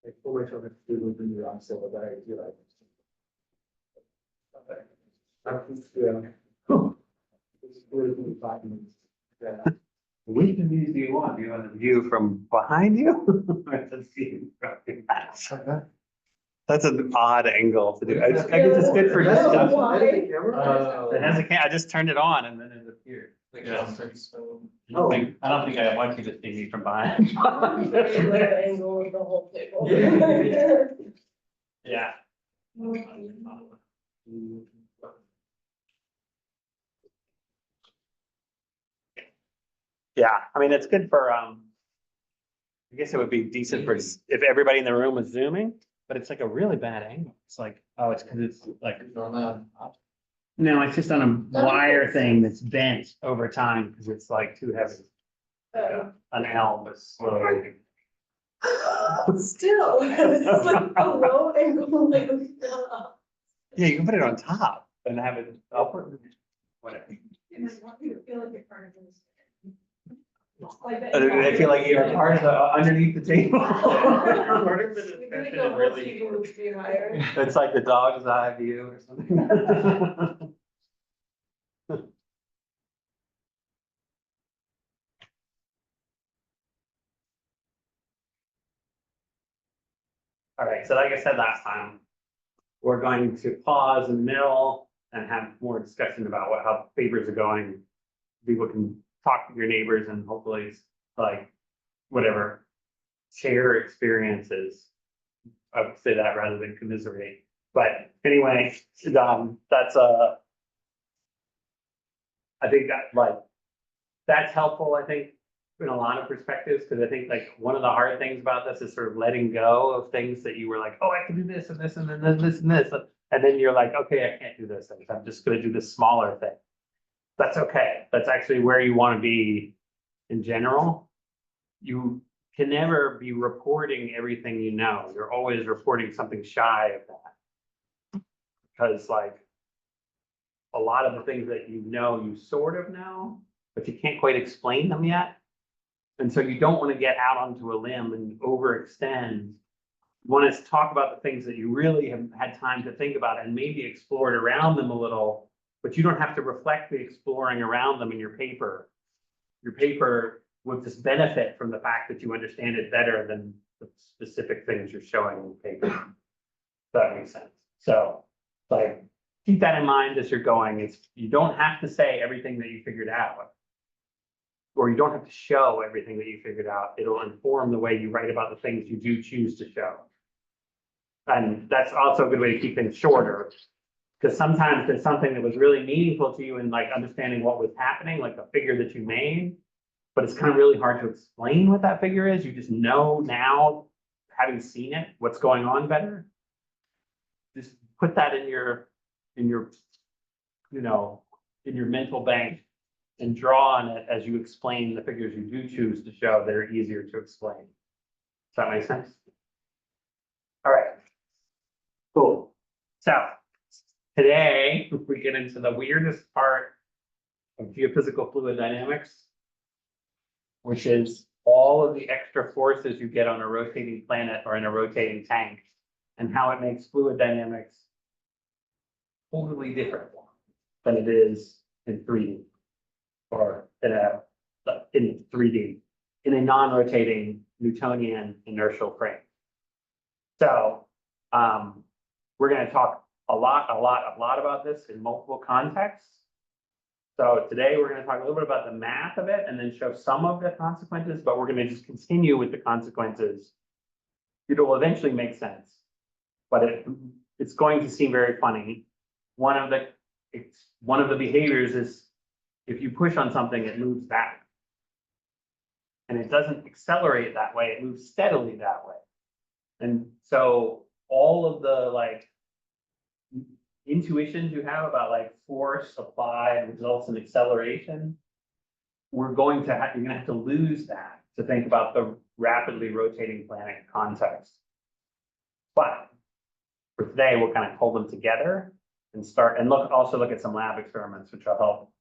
like for my children to do with the new civil that I feel like. Okay. It's really 5 minutes. Yeah. Which view do you want? Do you want the view from behind you? Or the view from your back? That's an odd angle to do. I guess it's good for That's stuff. why. It has a cam. I just turned it on and then it appeared. Yeah. I don't think I want you to see me from behind. Angle of the whole table. Yeah. Yeah, I mean, it's good for, I guess it would be decent for, if everybody in the room was zooming, but it's like a really bad angle. It's like, oh, it's because it's like, no, it's just on a wire thing that's bent over time because it's like too heavy. An L was slowly. Still, it's like a low angle, like. Yeah, you can put it on top and have it upward. Whatever. And I want you to feel like you're part of this. I feel like you're part of the, underneath the table. It's like the dog's eye view or something. All right, so like I said last time, we're going to pause in the middle and have more discussion about how papers are going. People can talk to your neighbors and hopefully like whatever, share experiences. I would say that rather than commiserate. But anyway, that's I think that like that's helpful, I think, in a lot of perspectives, because I think like one of the hard things about this is sort of letting go of things that you were like, oh, I can do this and this and then this and this. And then you're like, okay, I can't do this. I'm just going to do this smaller thing. That's okay. That's actually where you want to be in general. You can never be reporting everything you know. You're always reporting something shy of that. Because like a lot of the things that you know, you sort of know, but you can't quite explain them yet. And so you don't want to get out onto a limb and overextend. You want to talk about the things that you really have had time to think about and maybe explored around them a little, but you don't have to reflect the exploring around them in your paper. Your paper would just benefit from the fact that you understand it better than the specific things you're showing in the paper. If that makes sense. So like keep that in mind as you're going. It's you don't have to say everything that you figured out. Or you don't have to show everything that you figured out. It'll inform the way you write about the things you do choose to show. And that's also a good way to keep things shorter. Because sometimes there's something that was really meaningful to you in like understanding what was happening, like the figure that you made, but it's kind of really hard to explain what that figure is. You just know now, having seen it, what's going on better. Just put that in your, you know, in your mental bank and draw on it as you explain the figures you do choose to show that are easier to explain. Does that make sense? All right, cool. So today we get into the weirdest part of geophysical fluid dynamics, which is all of the extra forces you get on a rotating planet or in a rotating tank and how it makes fluid dynamics totally different than it is in 3D. Or in 3D, in a non-rotating Newtonian inertial frame. So we're going to talk a lot about this in multiple contexts. So today we're going to talk a little bit about the math of it and then show some of the consequences, but we're going to just continue with the consequences. It will eventually make sense, but it's going to seem very funny. One of the behaviors is if you push on something, it moves back. And it doesn't accelerate that way, it moves steadily that way. And so all of the like intuitions you have about like force applied results in acceleration, you're going to have to lose that to think about the rapidly rotating planet context. But for today, we'll kind of pull them together and start and also look at some lab experiments, which will help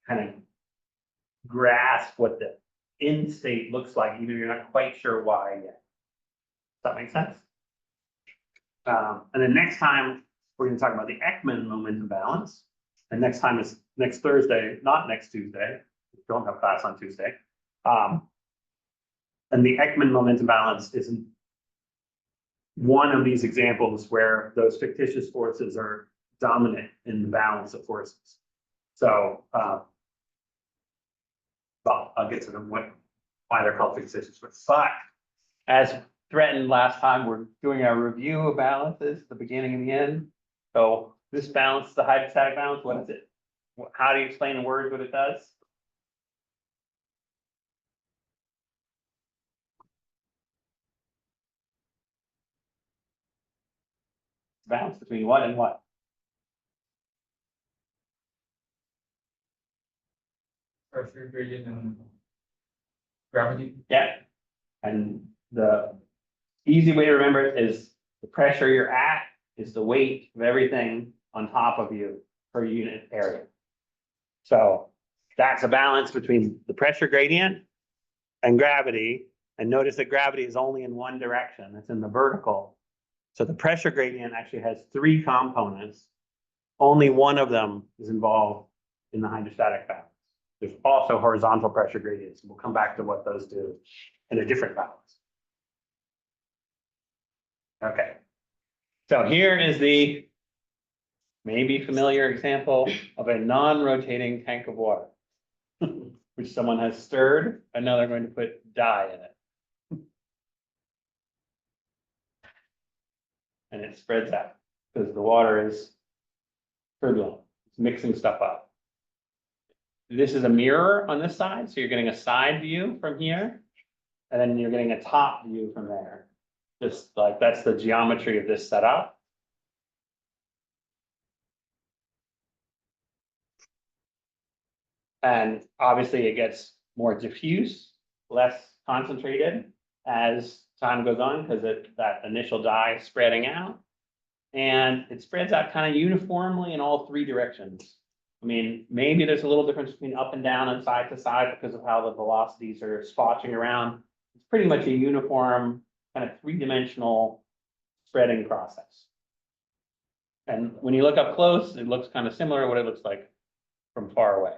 kind of grasp what the end state looks like, even if you're not quite sure why yet. that make sense? And then next time, we're gonna talk about the Ekman momentum balance. And next time is next Thursday, not next Tuesday. We don't have class on Tuesday. And the Ekman momentum balance is one of these examples where those fictitious forces are dominant in the balance of forces. So, well, I'll get to them, why they're called fictitious forces. But as threatened last time, we're doing our review of balances, the beginning and the end. So this balance, the hydrostatic balance, what is it? How do you explain in words what it does? Balance between what and what? Pressure gradient and gravity. Yeah. And the easy way to remember it is the pressure you're at is the weight of everything on top of you per unit area. So that's a balance between the pressure gradient and gravity. And notice that gravity is only in one direction. It's in the vertical. So the pressure gradient actually has three components. Only one of them is involved in the hydrostatic balance. There's also horizontal pressure gradients. We'll come back to what those do in a different balance. Okay. So here is the maybe familiar example of a non-rotating tank of water, which someone has stirred, and now they're going to put dye in it. And it spreads out because the water is turbulent. It's mixing stuff up. This is a mirror on this side, so you're getting a side view from here, and then you're getting a top view from there. Just like that's the geometry of this setup. And obviously it gets more diffuse, less concentrated as time goes on because that initial dye is spreading out. And it spreads out kind of uniformly in all three directions. I mean, maybe there's a little difference between up and down and side to side because of how the velocities are spotching around. It's pretty much a uniform kind of three-dimensional spreading process. And when you look up close, it looks kind of similar to what it looks like from far away.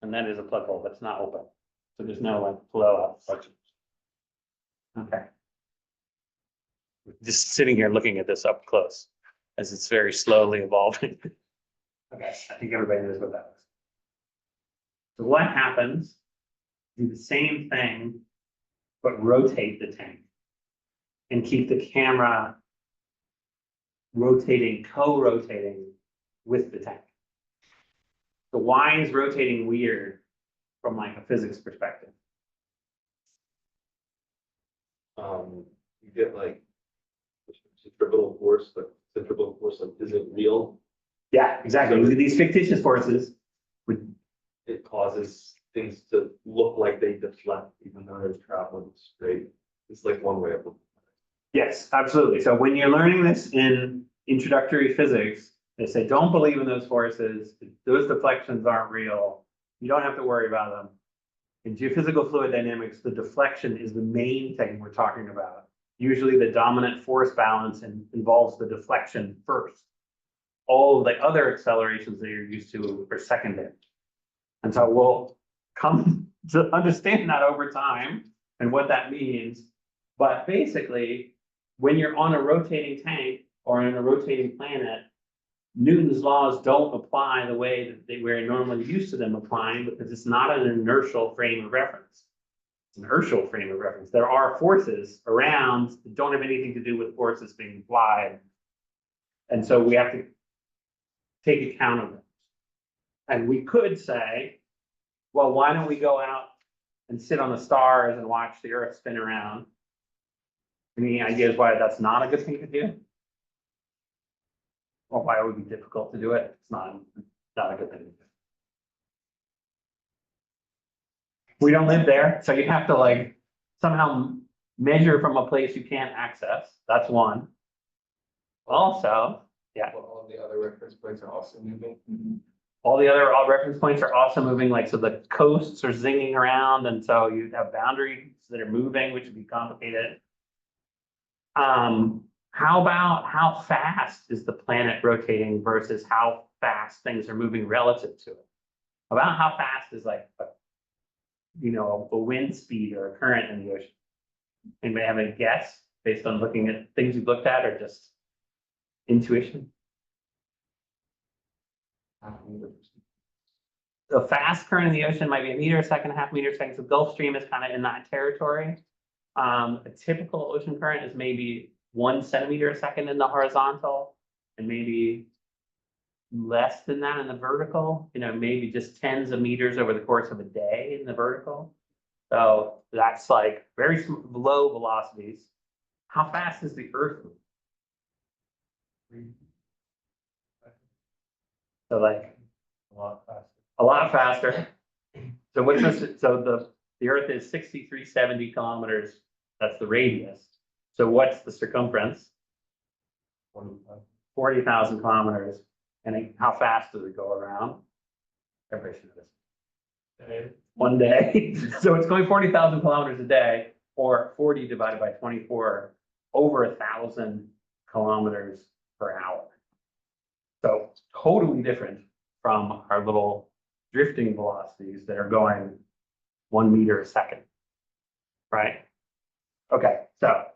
And that is a plug hole that's not open. So there's no like flow out. Okay. Just sitting here looking at this up close as it's very slowly evolving. Okay, I think everybody knows what that is. So what happens? Do the same thing, but rotate the tank and keep the camera rotating, co-rotating with the tank. So why is rotating weird from like a physics perspective? You get like centripetal force, but centripetal force like isn't real. Yeah, exactly. These fictitious forces would. It causes things to look like they deflect, even though they're traveling straight. It's like one way of looking. Yes, absolutely. So when you're learning this in introductory physics, they say, don't believe in those forces. Those deflections aren't real. You don't have to worry about them. In geophysical fluid dynamics, the deflection is the main thing we're talking about. Usually the dominant force balance involves the deflection first. All of the other accelerations that you're used to are secondary. And so we'll come to understand that over time and what that means. But basically, when you're on a rotating tank or in a rotating planet, Newton's laws don't apply the way that we're normally used to them applying because it's not an inertial frame of reference. It's an inertial frame of reference. There are forces around that don't have anything to do with forces being applied. And so we have to take account of them. And we could say, well, why don't we go out and sit on the stars and watch the Earth spin around? Any ideas why that's not a good thing to do? Or why it would be difficult to do it? It's not a good thing to do. We don't live there, so you have to like somehow measure from a place you can't access. That's one. Also, yeah. Well, all the other reference points are also moving. All the other reference points are also moving, like, so the coasts are zinging around, and so you have boundaries that are moving, which would be complicated. How about how fast is the planet rotating versus how fast things are moving relative to it? About how fast is like, a wind speed or a current in the ocean? Anybody have any guess based on looking at things you've looked at, or just intuition? The fast current in the ocean might be a meter a second, a half meter a second. So Gulf Stream is kind of in that territory. A typical ocean current is maybe 1 centimeter a second in the horizontal, and maybe less than that in the vertical, maybe just tens of meters over the course of a day in the vertical. So that's like very low velocities. How fast is the Earth moving? So like a lot faster. So what's this? So the Earth is 6,370 kilometers. That's the radius. So what's the circumference? 40,000 kilometers. And how fast does it go around? Everybody should know this. 1 day. So it's going 40,000 kilometers a day, or 40 divided by 24, over 1,000 kilometers per hour. So totally different from our little drifting velocities that are going 1 meter a second, right? Okay, so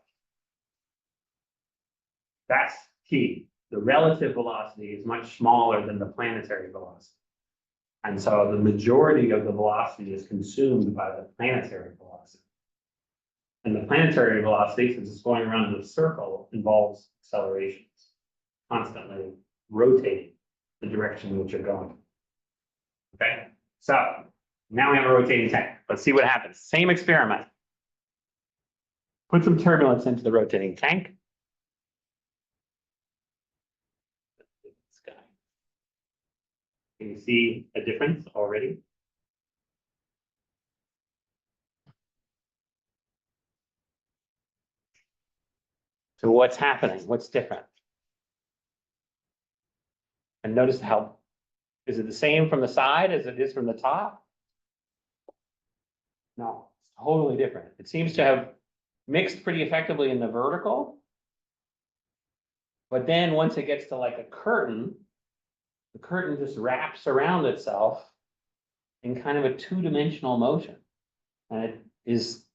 that's key. The relative velocity is much smaller than the planetary velocity. And so the majority of the velocity is consumed by the planetary velocity. And the planetary velocity, since it's going around in a circle, involves accelerations, constantly rotating the direction in which you're going. Okay, so now we have a rotating tank. Let's see what happens. Same experiment. Put some turbulence into the rotating tank. Can you see a difference already? So what's happening? What's different? And notice how, is it the same from the side as it is from the top? No, it's totally different. It seems to have mixed pretty effectively in the vertical. But then once it gets to like a curtain, the curtain just wraps around itself in kind of a two-dimensional motion. And it is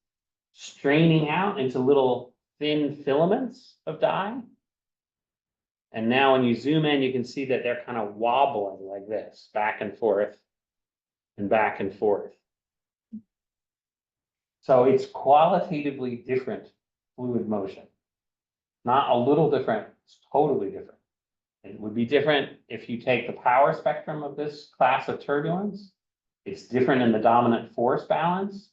straining out into little thin filaments of dye. And now when you zoom in, you can see that they're kind of wobbling like this, back and forth and back and forth. So it's qualitatively different fluid motion. Not a little different, it's totally different. It would be different if you take the power spectrum of this class of turbulence. It's different in the dominant force balance.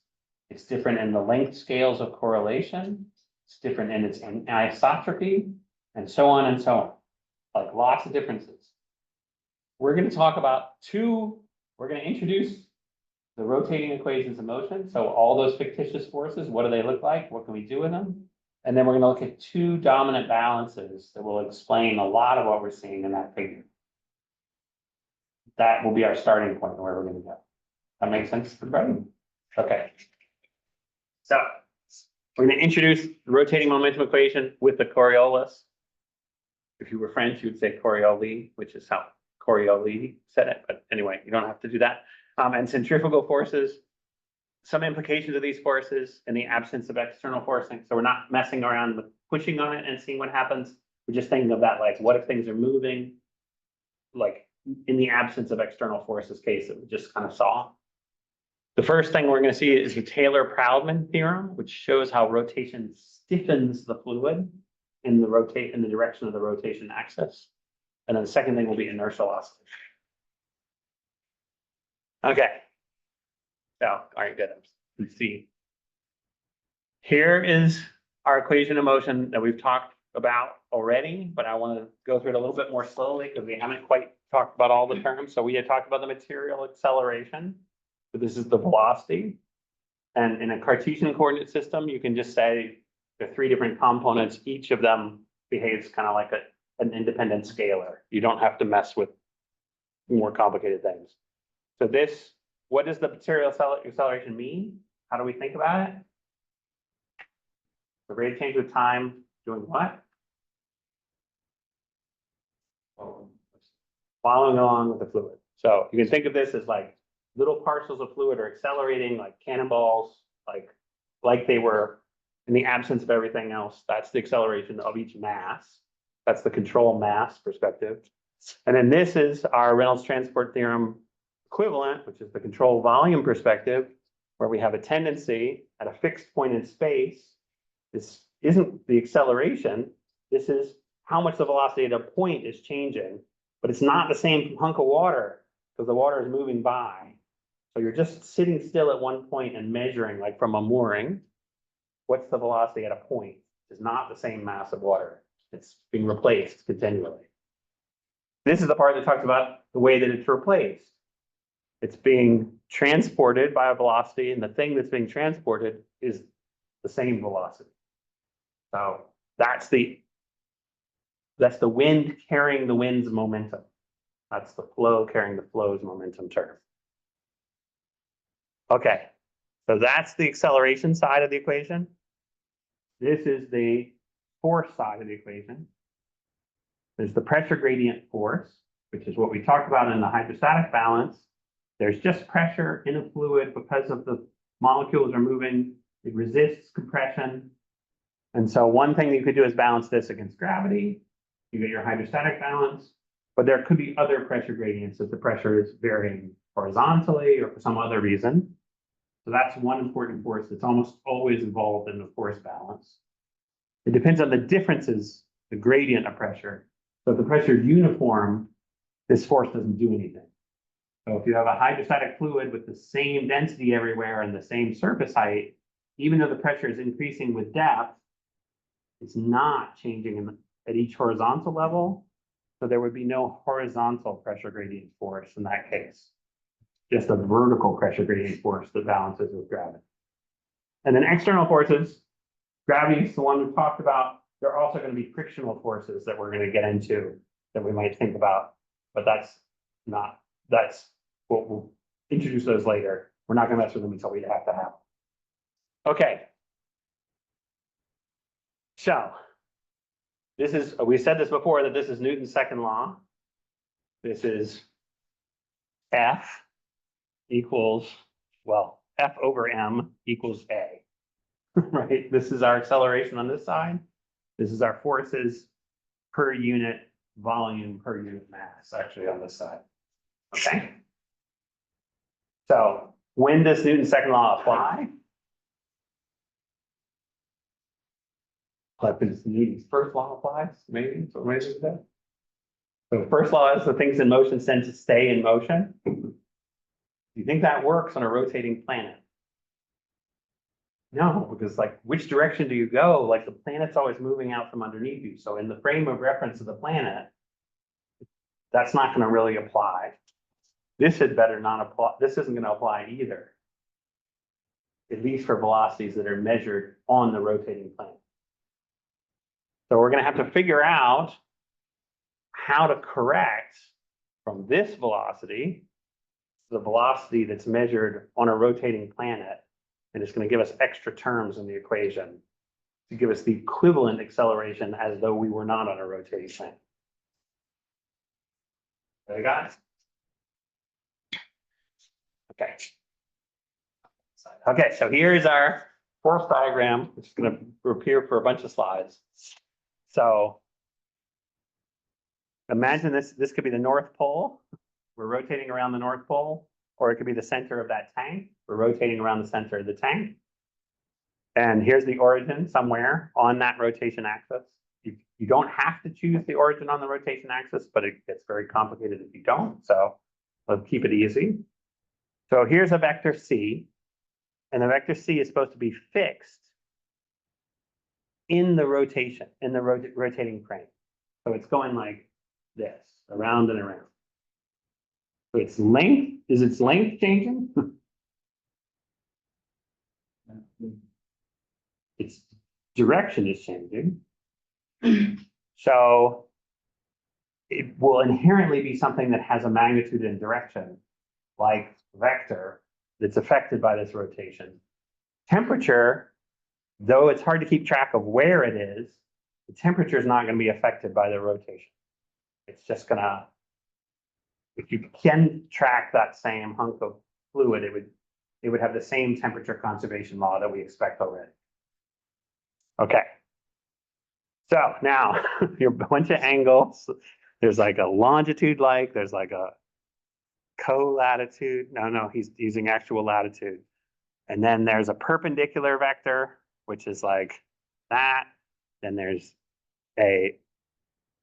It's different in the length scales of correlation. It's different in its anisotropy, and so on and so on. Like lots of differences. We're going to talk about we're going to introduce the rotating equations of motion. So all those fictitious forces, what do they look like? What can we do with them? And then we're going to look at two dominant balances that will explain a lot of what we're seeing in that figure. That will be our starting point where we're going to go. That makes sense to everybody? Okay. So we're going to introduce the rotating momentum equation with the Coriolis. If you were French, you would say Coriolis, which is how Coriolis said it. But anyway, you don't have to do that. And centrifugal forces, some implications of these forces in the absence of external forcing. So we're not messing around with pushing on it and seeing what happens. We're just thinking of that, like, what if things are moving, like in the absence of external forces case that we just kind of saw. The first thing we're going to see is the Taylor-Proudman theorem, which shows how rotation stiffens the fluid in the direction of the rotation axis. And then the second thing will be inertial oscillation. Okay. So, all right, good. Let's see. Here is our equation of motion that we've talked about already, but I want to go through it a little bit more slowly because we haven't quite talked about all the terms. So we had talked about the material acceleration. So this is the velocity. And in a Cartesian coordinate system, you can just say there are three different components. Each of them behaves kind of like an independent scalar. You don't have to mess with more complicated things. So this, what does the material acceleration mean? How do we think about it? The rate of change with time doing what? Following along with the fluid. So you can think of this as like little parcels of fluid are accelerating like cannonballs, like they were in the absence of everything else. That's the acceleration of each mass. That's the control mass perspective. And then this is our Reynolds transport theorem equivalent, which is the control volume perspective, where we have a tendency at a fixed point in space. This isn't the acceleration. This is how much the velocity at a point is changing, but it's not the same hunk of water because the water is moving by. So you're just sitting still at one point and measuring, like from a mooring, what's the velocity at a point? It's not the same mass of water. It's being replaced continually. This is the part that talks about the way that it's replaced. It's being transported by a velocity, and the thing that's being transported is the same velocity. So that's the wind carrying the wind's momentum. That's the flow carrying the flow's momentum term. Okay, so that's the acceleration side of the equation. This is the force side of the equation. There's the pressure gradient force, which is what we talked about in the hydrostatic balance. There's just pressure in a fluid because of the molecules are moving. It resists compression. And so one thing that you could do is balance this against gravity. You get your hydrostatic balance, but there could be other pressure gradients if the pressure is varying horizontally or for some other reason. So that's one important force that's almost always involved in the force balance. It depends on the differences, the gradient of pressure. So if the pressure is uniform, this force doesn't do anything. So if you have a hydrostatic fluid with the same density everywhere and the same surface height, even though the pressure is increasing with depth, it's not changing at each horizontal level. So there would be no horizontal pressure gradient force in that case. Just a vertical pressure gradient force that balances with gravity. And then external forces, gravity is the one we talked about. There are also going to be frictional forces that we're going to get into that we might think about, but that's what we'll introduce those later. We're not going to mess with them until we have to have them. Okay. So this is, we said this before, that this is Newton's second law. This is F equals, well, F over M equals A, right? This is our acceleration on this side. This is our forces per unit volume per unit mass, actually on this side, okay? So when does Newton's second law apply? Like Newton's first law applies, maybe, so maybe that. So first law is the things in motion tend to stay in motion. Do you think that works on a rotating planet? No, because like, which direction do you go? Like the planet's always moving out from underneath you. So in the frame of reference of the planet, that's not going to really apply. This had better not apply. This isn't going to apply either. At least for velocities that are measured on the rotating planet. So we're going to have to figure out how to correct from this velocity, the velocity that's measured on a rotating planet, and it's going to give us extra terms in the equation to give us the equivalent acceleration as though we were not on a rotating planet. Okay, guys? Okay. Okay, so here's our force diagram, which is going to appear for a bunch of slides. So imagine this could be the North Pole. We're rotating around the North Pole, or it could be the center of that tank. We're rotating around the center of the tank. And here's the origin somewhere on that rotation axis. You don't have to choose the origin on the rotation axis, but it gets very complicated if you don't. So let's keep it easy. So here's a vector C, and the vector C is supposed to be fixed in the rotation, in the rotating frame. So it's going like this, around and around. So its length, is its length changing? Its direction is changing. So it will inherently be something that has a magnitude and direction, like vector, that's affected by this rotation. Temperature, though it's hard to keep track of where it is, the temperature is not going to be affected by the rotation. It's just gonna, if you can track that same hunk of fluid, it would have the same temperature conservation law that we expect already. Okay. So now your bunch of angles, there's like a longitude, like there's like a co-latitude. No, he's using actual latitude. And then there's a perpendicular vector, which is like that. Then there's a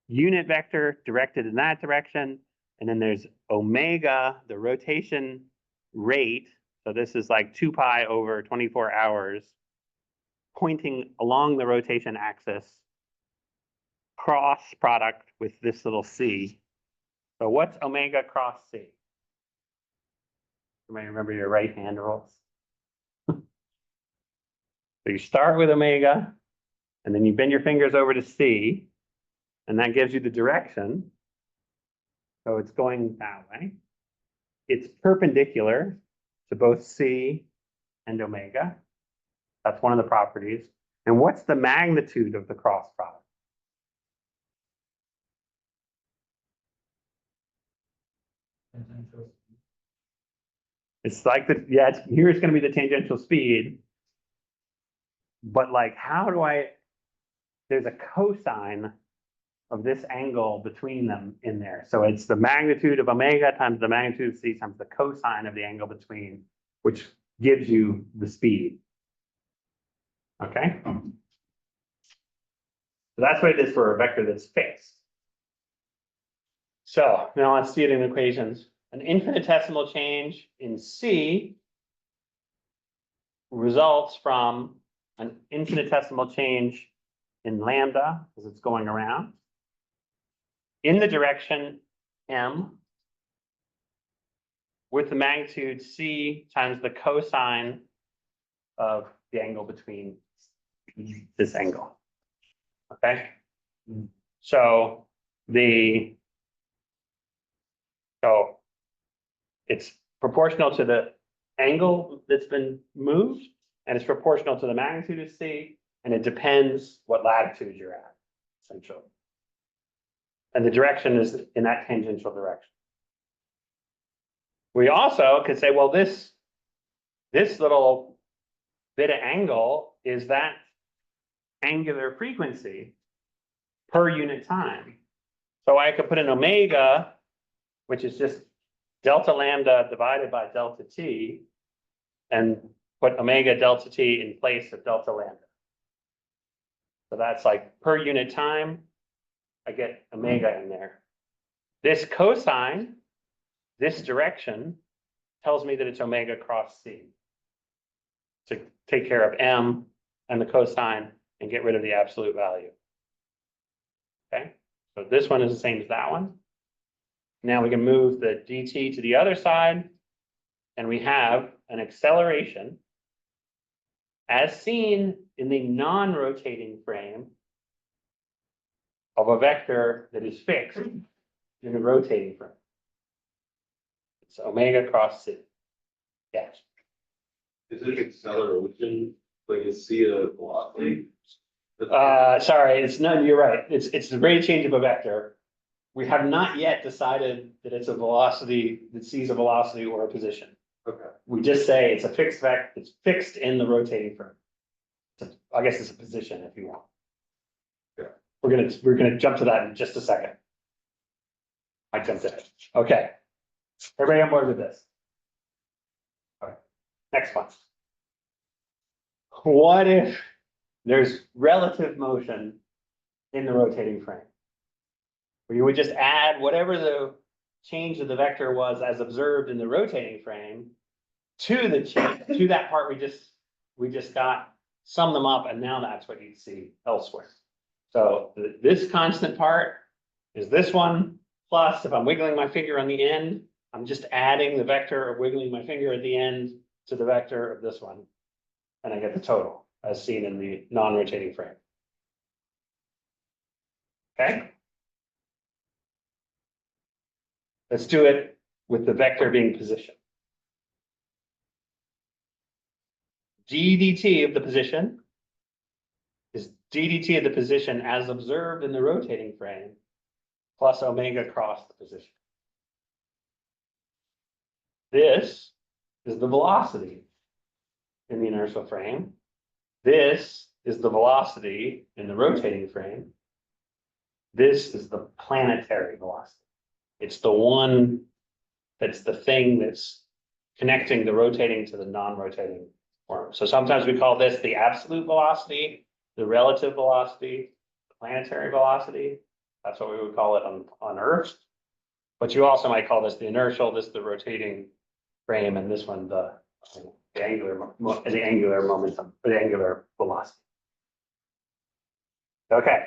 unit vector directed in that direction. And then there's omega, the rotation rate. So this is like 2 pi over 24 hours, pointing along the rotation axis, cross product with this little c. So what's omega cross c? You might remember your right hand rules. So you start with omega, and then you bend your fingers over to c, and that gives you the direction. So it's going that way. It's perpendicular to both c and omega. That's one of the properties. And what's the magnitude of the cross product? Tangential. It's like the, yeah, it's, here it's going to be the tangential speed. But like, how do I, there's a cosine of this angle between them in there. So it's the magnitude of omega times the magnitude of c times the cosine of the angle between, which gives you the speed. Okay? So that's what it is for a vector that's fixed. So now let's see it in equations. An infinitesimal change in c results from an infinitesimal change in lambda, as it's going around, in the direction m, with the magnitude c times the cosine of the angle between this angle. Okay? So it's proportional to the angle that's been moved, and it's proportional to the magnitude of c, and it depends what latitude you're at, essentially. And the direction is in that tangential direction. We also could say, well, this little bit of angle is that angular frequency per unit time. So I could put an omega, which is just delta lambda divided by delta t, and put omega delta t in place of delta lambda. So that's like per unit time, I get omega in there. This cosine, this direction, tells me that it's omega cross c, to take care of m and the cosine and get rid of the absolute value. Okay, so this one is the same as that one. Now we can move the dt to the other side, and we have an acceleration as seen in the non-rotating frame of a vector that is fixed in a rotating frame. It's omega cross c. Yes. Is it acceleration, like is c a velocity? Sorry, it's not, you're right. It's the rate of change of a vector. We have not yet decided that it's a velocity, that c is a velocity or a position. Okay. We just say it's a fixed vector, it's fixed in the rotating frame. I guess it's a position if you want. Yeah. We're gonna jump to that in just a second. I jumped ahead. Okay. Everybody on board with this? All right, next one. What if there's relative motion in the rotating frame? Where you would just add whatever the change of the vector was as observed in the rotating frame to the change, to that part we just got, sum them up, and now that's what you'd see elsewhere. So this constant part is this one, plus if I'm wiggling my finger on the end, I'm just adding the vector of wiggling my finger at the end to the vector of this one, and I get the total as seen in the non-rotating frame. Okay? Let's do it with the vector being position. d dt of the position is d dt of the position as observed in the rotating frame plus omega cross the position. This is the velocity in the inertial frame. This is the velocity in the rotating frame. This is the planetary velocity. It's the one that's the thing that's connecting the rotating to the non-rotating form. So sometimes we call this the absolute velocity, the relative velocity, the planetary velocity. That's what we would call it on Earth. But you also might call this the inertial, this the rotating frame, and this one the angular momentum, or the angular velocity. Okay.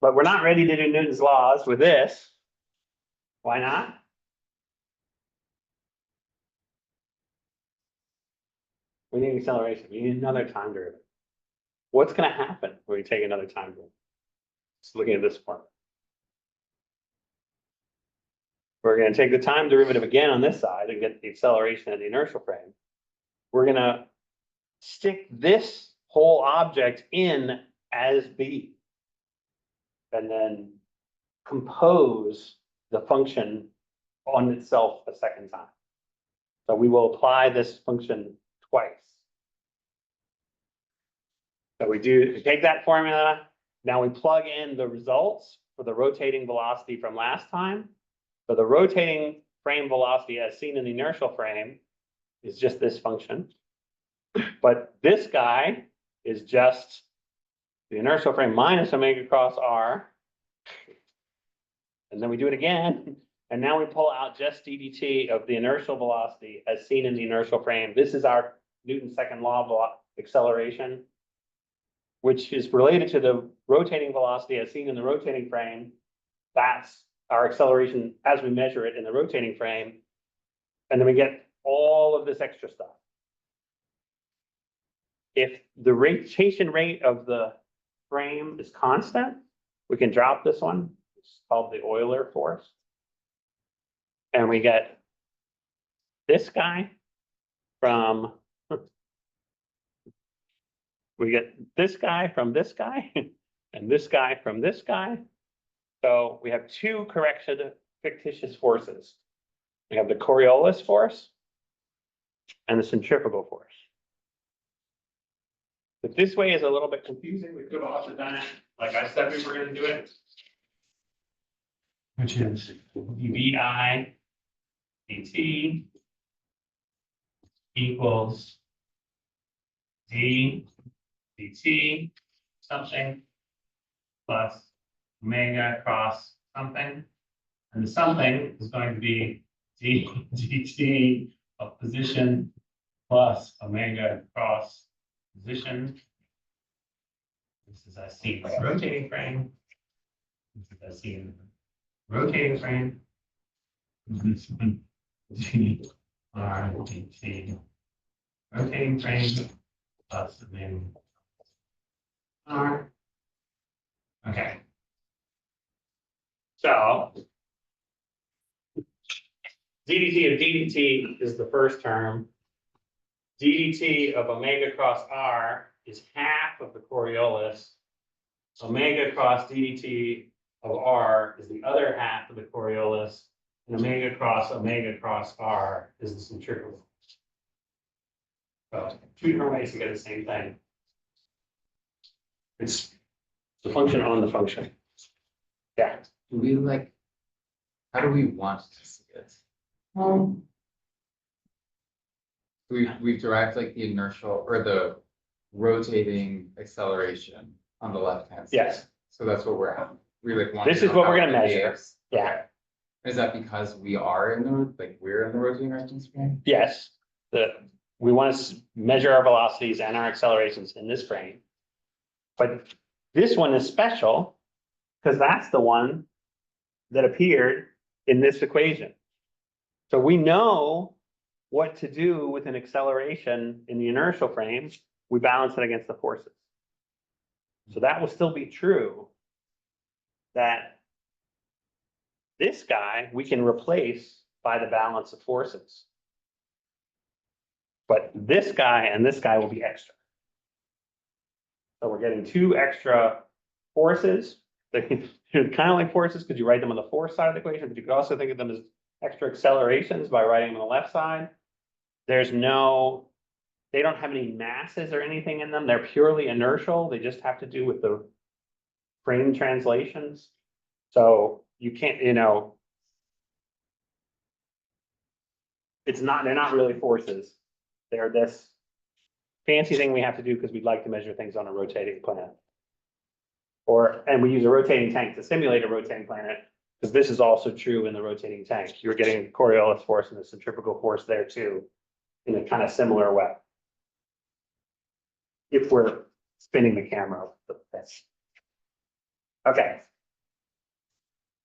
But we're not ready to do Newton's laws with this. Why not? We need acceleration. We need another time derivative. What's going to happen when we take another time derivative? Just looking at this one. We're going to take the time derivative again on this side and get the acceleration of the inertial frame. We're going to stick this whole object in as b. And then compose the function on itself a second time. So we will apply this function twice. So we take that formula, now we plug in the results for the rotating velocity from last time. So the rotating frame velocity as seen in the inertial frame is just this function. But this guy is just the inertial frame minus omega cross r. And then we do it again. And now we pull out just ddt of the inertial velocity as seen in the inertial frame. This is our Newton's second law of acceleration, which is related to the rotating velocity as seen in the rotating frame. That's our acceleration as we measure it in the rotating frame. And then we get all of this extra stuff. If the rotation rate of the frame is constant, we can drop this one. It's called the Euler force. And we get this guy from, we get this guy from this guy, and this guy from this guy. So we have two correction fictitious forces. We have the Coriolis force and the centrifugal force. But this way is a little bit confusing. We could have also done it like I said we were going to do it, which is dvi dt equals d dt something plus omega cross something. And the something is going to be d dt of position plus omega cross position. This is as seen by rotating frame. This is as seen rotating frame. This one d r dt rotating frame plus omega r. Okay. So ddt of ddt is the first term. ddt of omega cross r is half of the Coriolis. Omega cross ddt of r is the other half of the Coriolis. And omega cross r is the centrifugal. So two different ways to get the same thing. It's the function on the function. Yeah. Do we like, how do we want to see it? We've derived like the inertial or the rotating acceleration on the left hand side. Yes. So that's what we're at. We like want. This to is know what we're how gonna it measure. behaves. Yeah. Okay. Is that because we are in the, like, we're in the rotating reference frame? Yes. We want to measure our velocities and our accelerations in this frame. But this one is special because that's the one that appeared in this equation. So we know what to do with an acceleration in the inertial frame. We balance it against the forces. So that will still be true, that This guy, we can replace by the balance of forces. But this guy and this guy will be extra. So we're getting two extra forces. They're kind of like forces because you write them on the force side of the equation, but you could also think of them as extra accelerations by writing them on the left side. There's no, they don't have any masses or anything in them. They're purely inertial. They just have to do with the frame translations. So you can't, it's not, they're not really forces. They're this fancy thing we have to do because we'd like to measure things on a rotating planet. And we use a rotating tank to simulate a rotating planet, because this is also true in the rotating tank. You're getting Coriolis force and the centrifugal force there too, in a kind of similar way. If we're spinning the camera with this. Okay.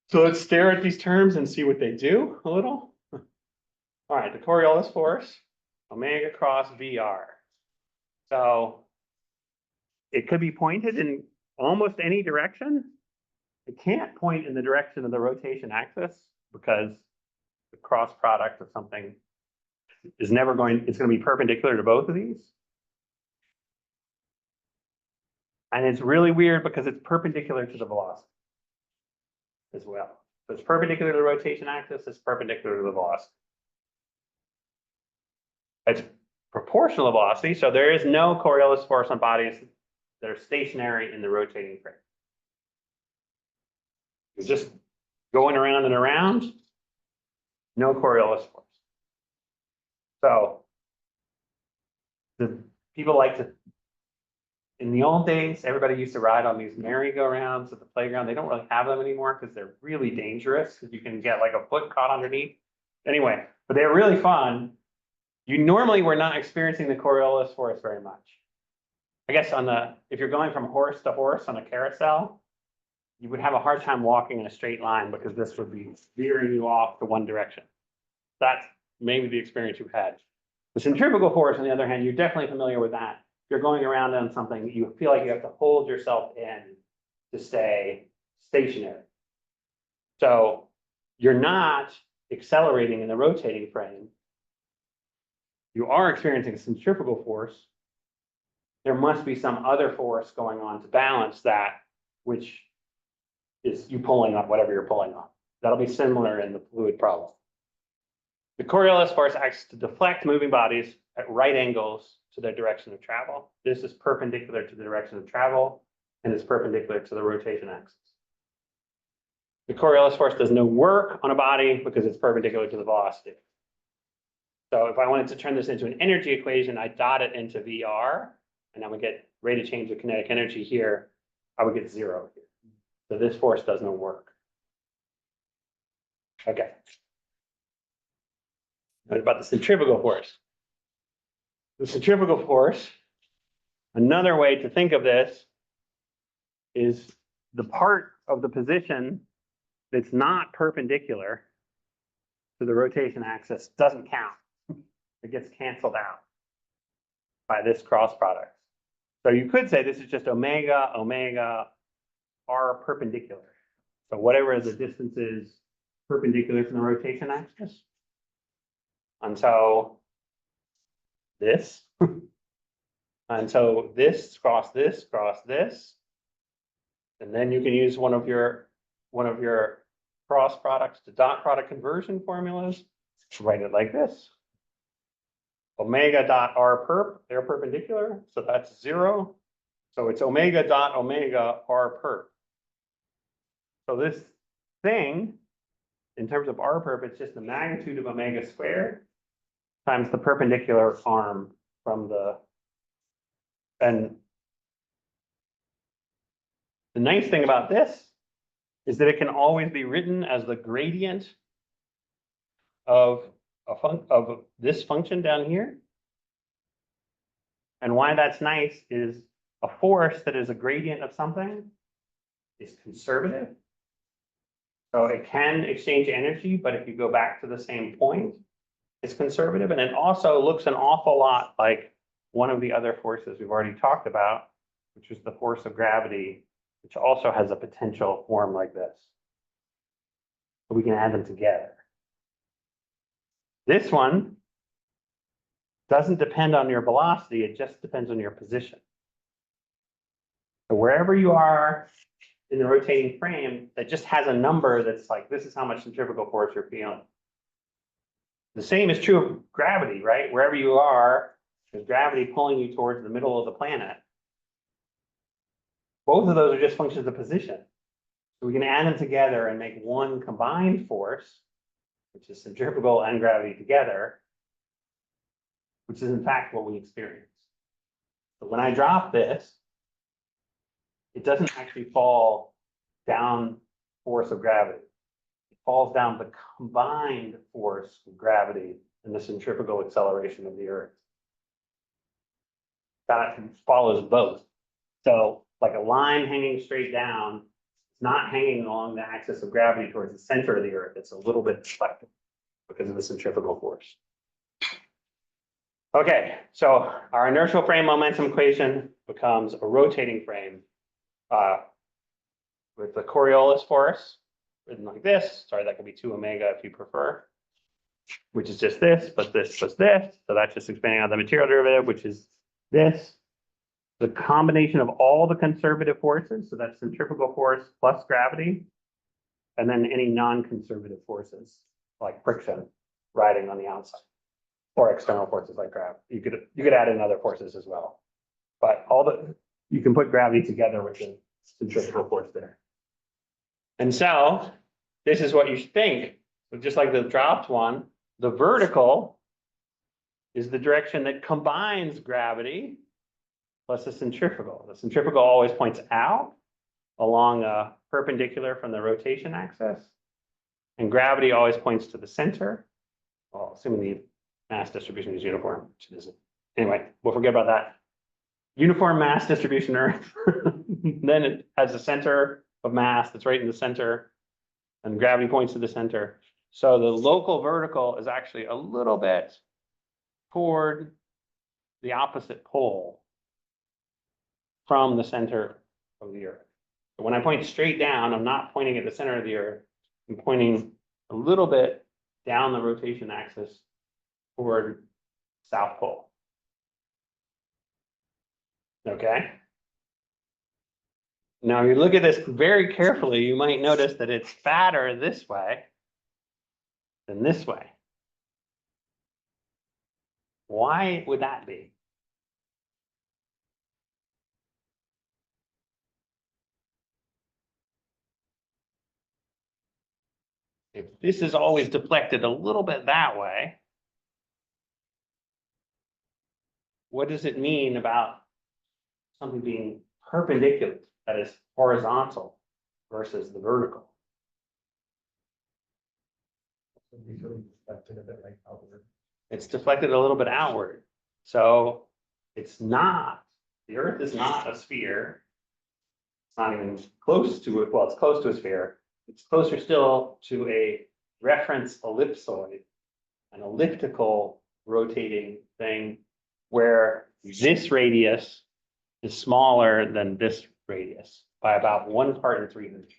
So let's stare at these terms and see what they do a little. All right, the Coriolis force, omega cross VR. So it could be pointed in almost any direction. It can't point in the direction of the rotation axis because the cross product of something is never going, it's going to be perpendicular to both of these. And it's really weird because it's perpendicular to the velocity as well. So it's perpendicular to the rotation axis, it's perpendicular to the velocity. It's proportional to velocity, so there is no Coriolis force on bodies that are stationary in the rotating frame. You're just going around and around, no Coriolis force. So the people like to, in the old days, everybody used to ride on these merry-go-rounds at the playground. They don't really have them anymore because they're really dangerous, because you can get like a foot caught underneath. Anyway, but they're really fun. You normally were not experiencing the Coriolis force very much. I guess if you're going from horse to horse on a carousel, you would have a hard time walking in a straight line because this would be veering you off to one direction. That's maybe the experience you've had. The centrifugal force, on the other hand, you're definitely familiar with that. If you're going around on something, you feel like you have to hold yourself in to stay stationary. So you're not accelerating in the rotating frame. You are experiencing a centrifugal force. There must be some other force going on to balance that, which is you pulling on whatever you're pulling on. That'll be similar in the fluid problem. The Coriolis force acts to deflect moving bodies at right angles to their direction of travel. This is perpendicular to the direction of travel, and it's perpendicular to the rotation axis. The Coriolis force does no work on a body because it's perpendicular to the velocity. So if I wanted to turn this into an energy equation, I dot it into VR, and I would get rate of change of kinetic energy here. I would get 0 here. So this force does no work. Okay. What about the centrifugal force? The centrifugal force, another way to think of this is the part of the position that's not perpendicular to the rotation axis doesn't count. It gets canceled out by this cross product. So you could say this is just omega, omega, r perpendicular. So whatever the distance is perpendicular from the rotation axis. And so this, and so this cross this, cross this. And then you can use one of your cross products to dot product conversion formulas. Write it like this. Omega dot r perp, they're perpendicular, so that's 0. So it's omega dot omega r perp. So this thing, in terms of r perp, it's just the magnitude of omega squared times the perpendicular arm from and the nice thing about this is that it can always be written as the gradient of this function down here. And why that's nice is a force that is a gradient of something is conservative. So it can exchange energy, but if you go back to the same point, it's conservative. And it also looks an awful lot like one of the other forces we've already talked about, which is the force of gravity, which also has a potential form like this. but we can add them together. This one doesn't depend on your velocity, it just depends on your position. So wherever you are in the rotating frame, that just has a number that's like, this is how much centrifugal force you're feeling. The same is true of gravity, right? Wherever you are, there's gravity pulling you towards the middle of the planet. Both of those are just functions of position. So we can add them together and make one combined force, which is centrifugal and gravity together, which is in fact what we experience. But when I drop this, it doesn't actually fall down force of gravity. It falls down the combined force of gravity and the centrifugal acceleration of the Earth. That follows both. So like a line hanging straight down, it's not hanging along the axis of gravity towards the center of the Earth. It's a little bit deflected because of the centrifugal force. Okay, so our inertial frame momentum equation becomes a rotating frame with the Coriolis force written like this. Sorry, that could be 2 omega if you prefer, which is just this, plus this, plus this. So that's just expanding on the material derivative, which is this. The combination of all the conservative forces, so that's centrifugal force plus gravity, and then any non-conservative forces like friction riding on the outside, or external forces like gravity. You could add in other forces as well, but you can put gravity together with the centrifugal force there. And so this is what you should think. So just like the dropped one, the vertical is the direction that combines gravity plus the centrifugal. The centrifugal always points out along a perpendicular from the rotation axis, and gravity always points to the center. Well, assuming the mass distribution is uniform, which it isn't. Anyway, we'll forget about that. Uniform mass distribution Earth, then it has a center of mass that's right in the center, and gravity points to the center. So the local vertical is actually a little bit toward the opposite pole from the center of the Earth. So when I point straight down, I'm not pointing at the center of the Earth. I'm pointing a little bit down the rotation axis toward South Pole. Okay. Now, if you look at this very carefully, you might notice that it's fatter this way than this way. Why would that be? If this is always deflected a little bit that way, what does it mean about something being perpendicular, that is horizontal, versus the vertical? It's deflected a little bit outward. So it's not, the Earth is not a sphere. It's not even close to it. Well, it's close to a sphere. It's closer still to a reference ellipsoid, an elliptical rotating thing where this radius is smaller than this radius by about 1 part in 300.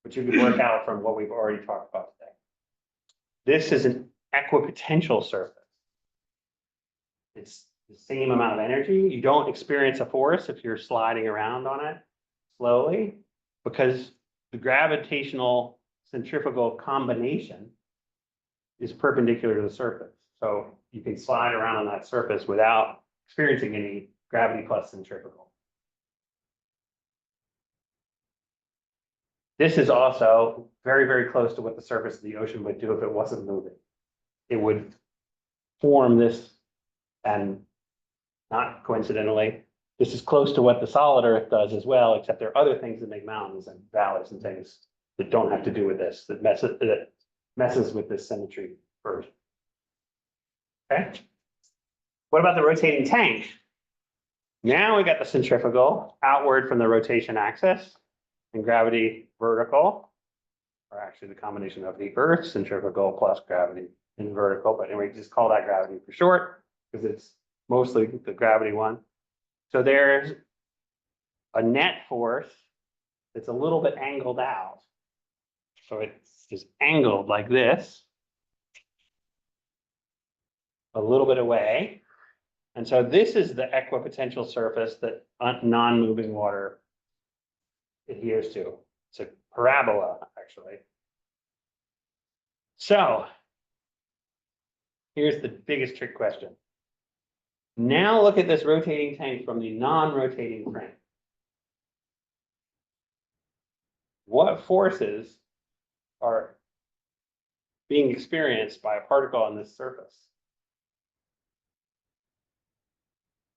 Which you can work out from what we've already talked about today. This is an equipotential surface. It's the same amount of energy. You don't experience a force if you're sliding around on it slowly, because the gravitational centrifugal combination is perpendicular to the surface. So you can slide around on that surface without experiencing any gravity plus centrifugal. This is also very, very close to what the surface of the ocean would do if it wasn't moving. It would form this, and not coincidentally, this is close to what the solid Earth does as well, except there are other things that make mountains and valleys and things that don't have to do with this, that messes with this symmetry first. Okay. What about the rotating tank? Now we got the centrifugal outward from the rotation axis and gravity vertical, or actually the combination of the Earth centrifugal plus gravity in vertical, but anyway, just call that gravity for short because it's mostly the gravity one. So there's a net force it's a little bit angled out. So it is angled like this. A little bit away. And so this is the equipotential surface that non-moving water adheres to. It's a parabola, actually. So here's the biggest trick question. Now look at this rotating tank from the non-rotating frame. What forces are being experienced by a particle on this surface?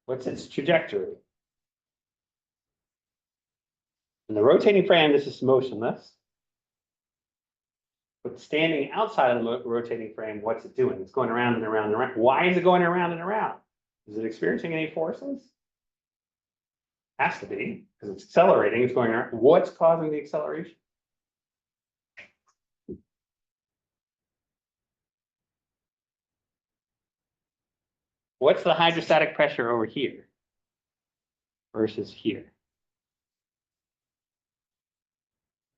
What's its trajectory? In the rotating frame, this is motionless. But standing outside of the rotating frame, what's it doing? It's going around and around and around. Why is it going around and around? Is it experiencing any forces? Has to be, because it's accelerating, it's going around. What's causing the acceleration? What's the hydrostatic pressure over here versus here?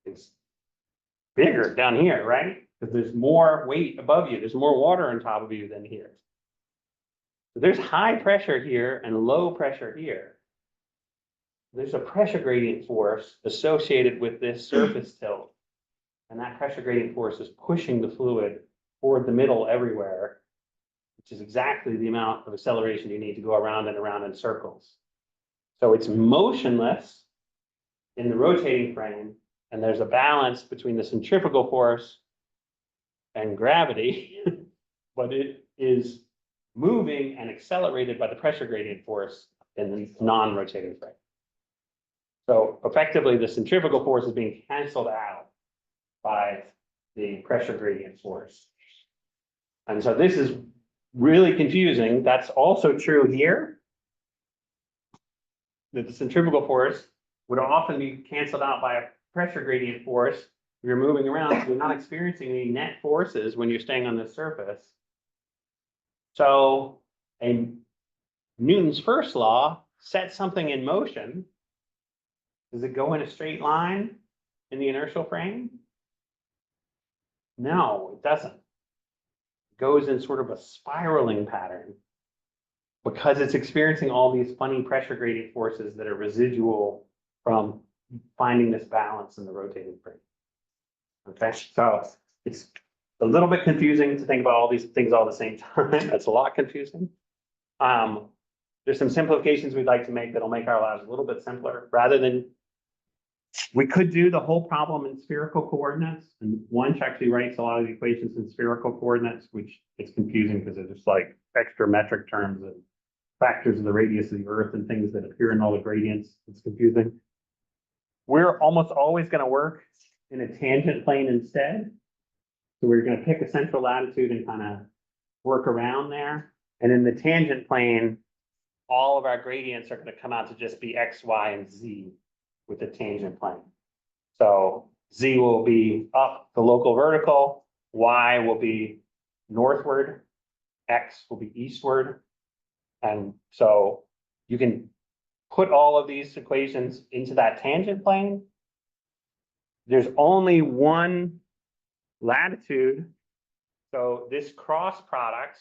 It's bigger down here, right? Because there's more weight above you. There's more water on top of you than here. So there's high pressure here and low pressure here. There's a pressure gradient force associated with this surface tilt. And that pressure gradient force is pushing the fluid toward the middle everywhere, which is exactly the amount of acceleration you need to go around and around in circles. So it's motionless in the rotating frame, and there's a balance between the centrifugal force and gravity, but it is moving and accelerated by the pressure gradient force in the non-rotating frame. So effectively, the centrifugal force is being canceled out by the pressure gradient force. And so this is really confusing. That's also true here. That the centrifugal force would often be canceled out by a pressure gradient force. You're moving around, so you're not experiencing any net forces when you're staying on the surface. So Newton's first law sets something in motion. Does it go in a straight line in the inertial frame? No, it doesn't. It goes in sort of a spiraling pattern because it's experiencing all these funny pressure gradient forces that are residual from finding this balance in the rotating frame. Okay, so it's a little bit confusing to think about all these things all at the same time. That's a lot confusing. There's some simplifications we'd like to make that'll make our lives a little bit simpler. Rather than, we could do the whole problem in spherical coordinates, and Wunsch actually writes a lot of the equations in spherical coordinates, which it's confusing because they're just like extra metric terms and factors of the radius of the Earth and things that appear in all the gradients. It's confusing. We're almost always going to work in a tangent plane instead. So we're going to pick a central latitude and kind of work around there. And in the tangent plane, all of our gradients are going to come out to just be X, Y, and Z with the tangent plane. So Z will be up the local vertical, Y will be northward, X will be eastward. And so you can put all of these equations into that tangent plane. There's only one latitude. So this cross product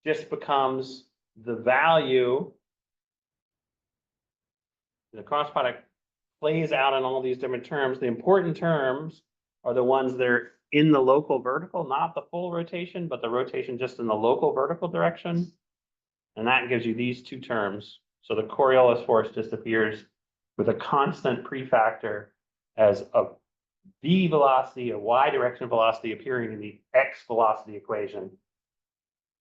just becomes the value. The cross product plays out in all these different terms. The important terms are the ones that are in the local vertical, not the full rotation, but the rotation just in the local vertical direction. And that gives you these two terms. So the Coriolis force just appears with a constant prefactor as a v velocity, a y direction velocity appearing in the x velocity equation,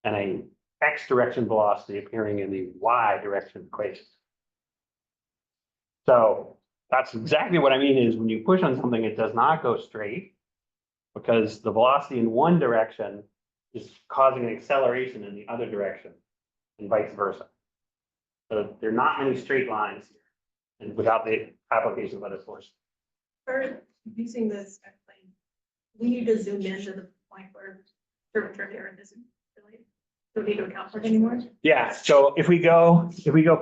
and a x direction velocity appearing in the y direction equation. So that's exactly what I mean is when you push on something, it does not go straight because the velocity in one direction is causing an acceleration in the other direction and vice versa. So there are not many straight lines here and without the application of other forces. For using this plane, we need to zoom in to the point where curvature error isn't really, don't need to account for it anymore. Yeah, so if we go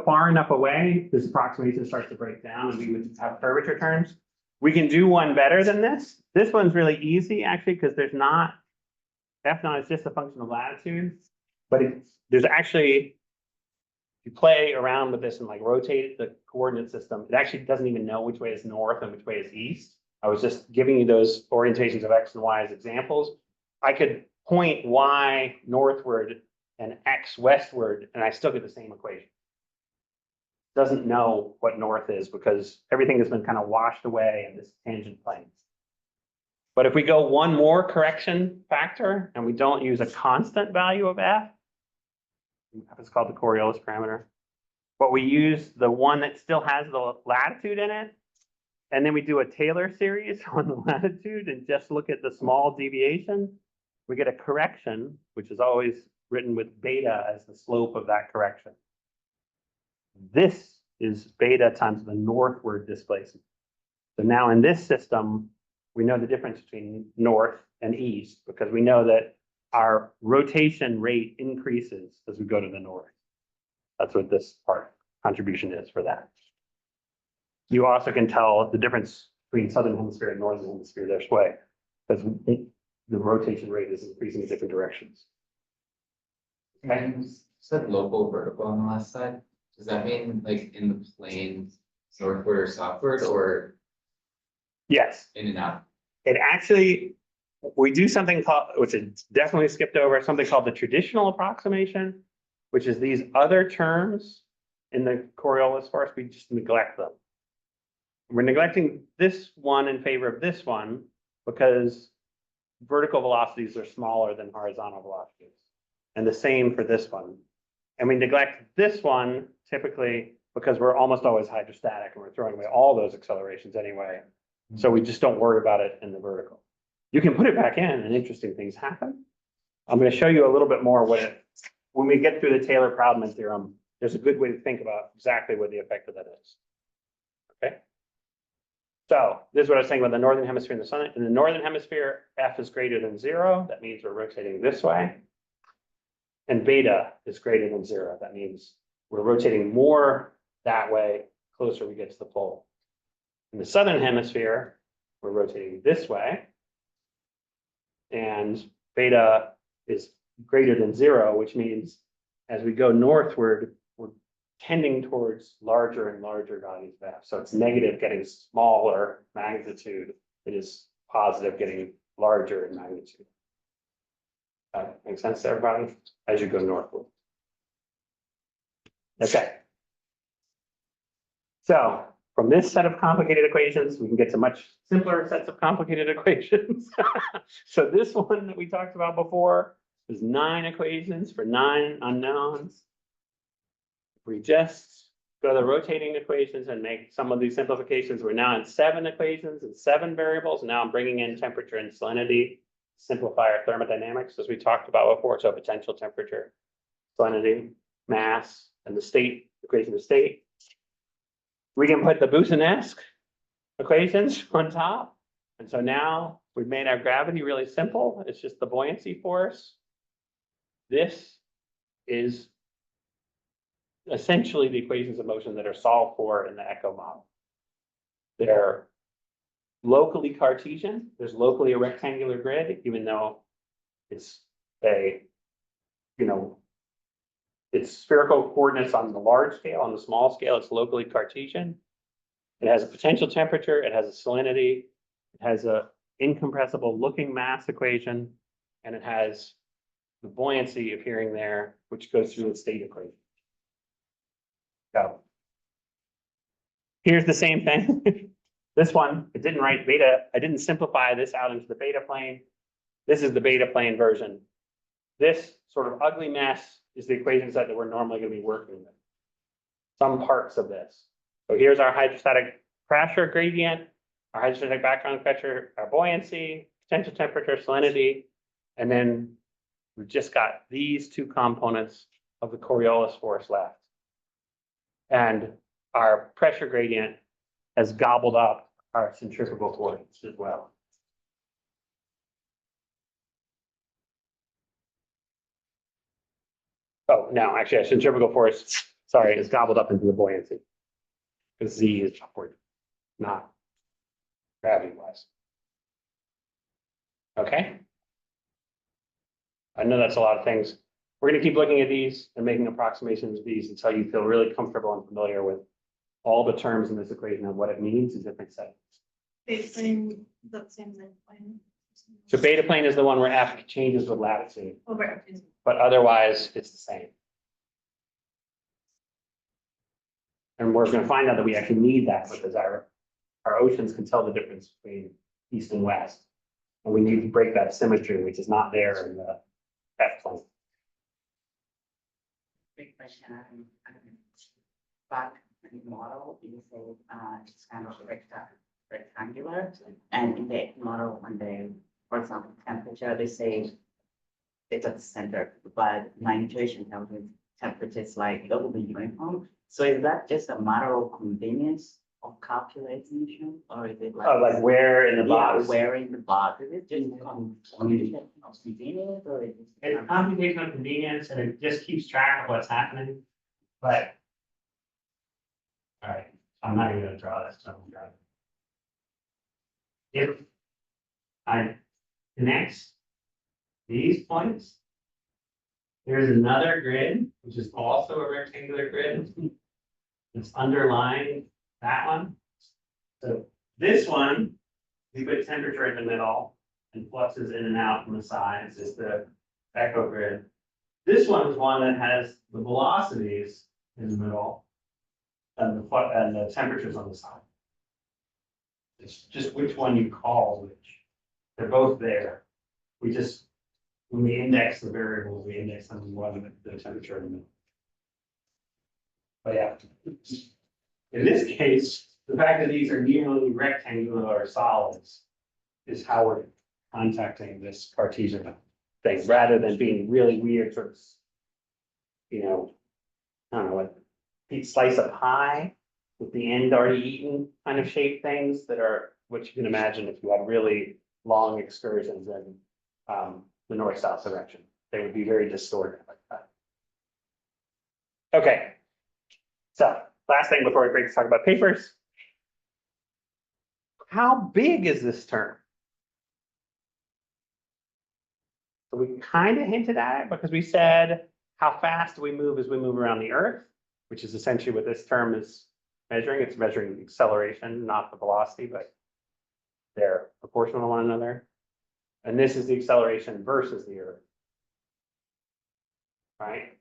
far enough away, this approximation starts to break down and we would have curvature terms. We can do one better than this. This one's really easy, actually, because there's not, F naught is just a function of latitude, but there's actually, if you play around with this and like rotate the coordinate system, it actually doesn't even know which way is north and which way is east. I was just giving you those orientations of X and Y as examples. I could point Y northward and X westward, and I still get the same equation. Doesn't know what north is because everything has been kind of washed away in this tangent plane. But if we go one more correction factor and we don't use a constant value of F, it's called the Coriolis parameter, but we use the one that still has the latitude in it, and then we do a Taylor series on the latitude and just look at the small deviation, we get a correction, which is always written with beta as the slope of that correction. This is beta times the northward displacement. So now in this system, we know the difference between north and east because we know that our rotation rate increases as we go to the north. That's what this part contribution is for that. You also can tell the difference between southern hemisphere and northern hemisphere this way because the rotation rate is increasing in different directions. And you said local vertical on the left side. Does that mean like in the plane northward or southward or Yes. in and out? It actually, we do something called, which is definitely skipped over, something called the traditional approximation, which is these other terms in the Coriolis force, we just neglect them. We're neglecting this one in favor of this one because vertical velocities are smaller than horizontal velocities. And the same for this one. And we neglect this one typically because we're almost always hydrostatic and we're throwing away all those accelerations anyway. So we just don't worry about it in the vertical. You can put it back in and interesting things happen. I'm going to show you a little bit more when we get through the Taylor-Proudman theorem, there's a good way to think about exactly what the effect of that is. Okay. So this is what I was saying about the northern hemisphere and the sun. In the northern hemisphere, F is greater than 0. That means we're rotating this way. And beta is greater than 0. That means we're rotating more that way, closer we get to the pole. In the southern hemisphere, we're rotating this way. And beta is greater than 0, which means as we go northward, we're tending towards larger and larger values of F. So it's negative getting smaller magnitude. It is positive getting larger in magnitude. Makes sense to everybody as you go northward. Okay. So from this set of complicated equations, we can get to much simpler sets of complicated equations. So this one that we talked about before is 9 equations for 9 unknowns. If we just go to the rotating equations and make some of these simplifications, we're now in 7 equations and 7 variables. Now I'm bringing in temperature and salinity, simplify our thermodynamics as we talked about before. So potential temperature, salinity, mass, and the state, equation of state. We can put the Boussinesq equations on top. And so now we've made our gravity really simple. It's just the buoyancy force. This is essentially the equations of motion that are solved for in the Echo model. They're locally Cartesian. There's locally a rectangular grid, even though it's it's spherical coordinates on the large scale. On the small scale, it's locally Cartesian. It has a potential temperature. It has a salinity. It has a incompressible looking mass equation, and it has the buoyancy appearing there, which goes through the state equation. So here's the same thing. This one, it didn't write beta. I didn't simplify this out into the beta plane. This is the beta plane version. This sort of ugly mess is the equation set that we're normally going to be working with. Some parts of this. So here's our hydrostatic pressure gradient, our hydrostatic background pressure, our buoyancy, potential temperature, salinity, and then we've just got these 2 components of the Coriolis force left. And our pressure gradient has gobbled up our centrifugal force as well. Oh, no, actually, our centrifugal force, sorry, is gobbled up into the buoyancy. Because Z is upward, not gravity wise. Okay? I know that's a lot of things. We're gonna keep looking at these and making approximations of these until you feel really comfortable and familiar with all the terms in this equation and what it means in different settings. Beta plane, the same as plane. So beta plane is the one where F changes with latitude, Over. but otherwise it's the same. And we're gonna find out that we actually need that because our oceans can tell the difference between east and west. And we need to break that symmetry, which is not there in the F plane. Quick question, but model is it's kind of rectangular, and in the model, when they, for example, temperature, they say it's at the center, but my intuition tells me temperature is like it will be uniform. So is that just a matter of convenience of calculation, or is it like? Oh, like where in the Yeah, box? where in the box, is it just computation of convenience, or is it? It's computational convenience and it just keeps track of what's happening, but. All right, I'm not even gonna draw this, so I'm gonna draw it. If I connect these points, there's another grid, which is also a rectangular grid. It's underlying that one. So this one, we put temperature in the middle and fluxes in and out from the sides is the echo grid. This one is one that has the velocities in the middle and the temperatures on the side. It's just which one you call which. They're both there. We just, when we index the variables, we index them one the temperature in the middle. But yeah, in this case, the fact that these are nearly rectangular solids is how we're contacting this Cartesian thing, rather than being really weird sort of, you know, I don't know, what, slice of pie with the end already eaten kind of shape things that are what you can imagine if you had really long excursions in the north-south direction. They would be very distorted like that. Okay. So last thing before we break to talk about papers. How big is this term? So we kind of hinted at it because we said, how fast do we move as we move around the Earth, which is essentially what this term is measuring. It's measuring acceleration, not the velocity, but they're proportional to one another. And this is the acceleration versus the Earth. Right?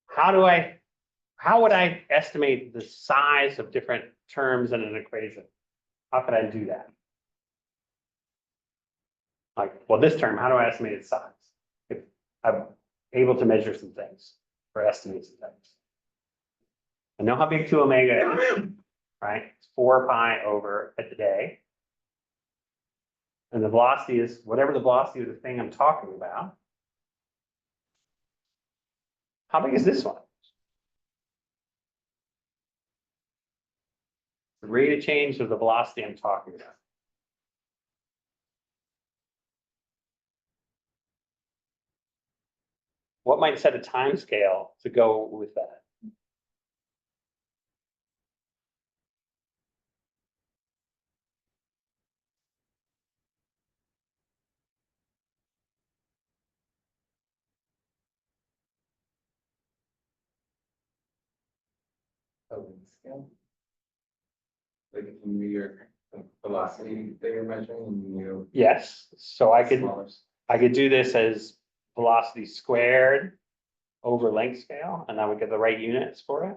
How would I estimate the size of different terms in an equation? How could I do that? Like, well, this term, how do I estimate its size? If I'm able to measure some things or estimate some things. I know how big 2 omega is, right? It's 4 pi over at the day. And the velocity is whatever the velocity of the thing I'm talking about. How big is this one? The rate of change of the velocity I'm talking about. What might set a time scale to go with that? A length scale? Like if you knew your velocity that you're measuring and you knew. Yes, so I could smaller. do this as velocity squared over length scale, and I would get the right units for it.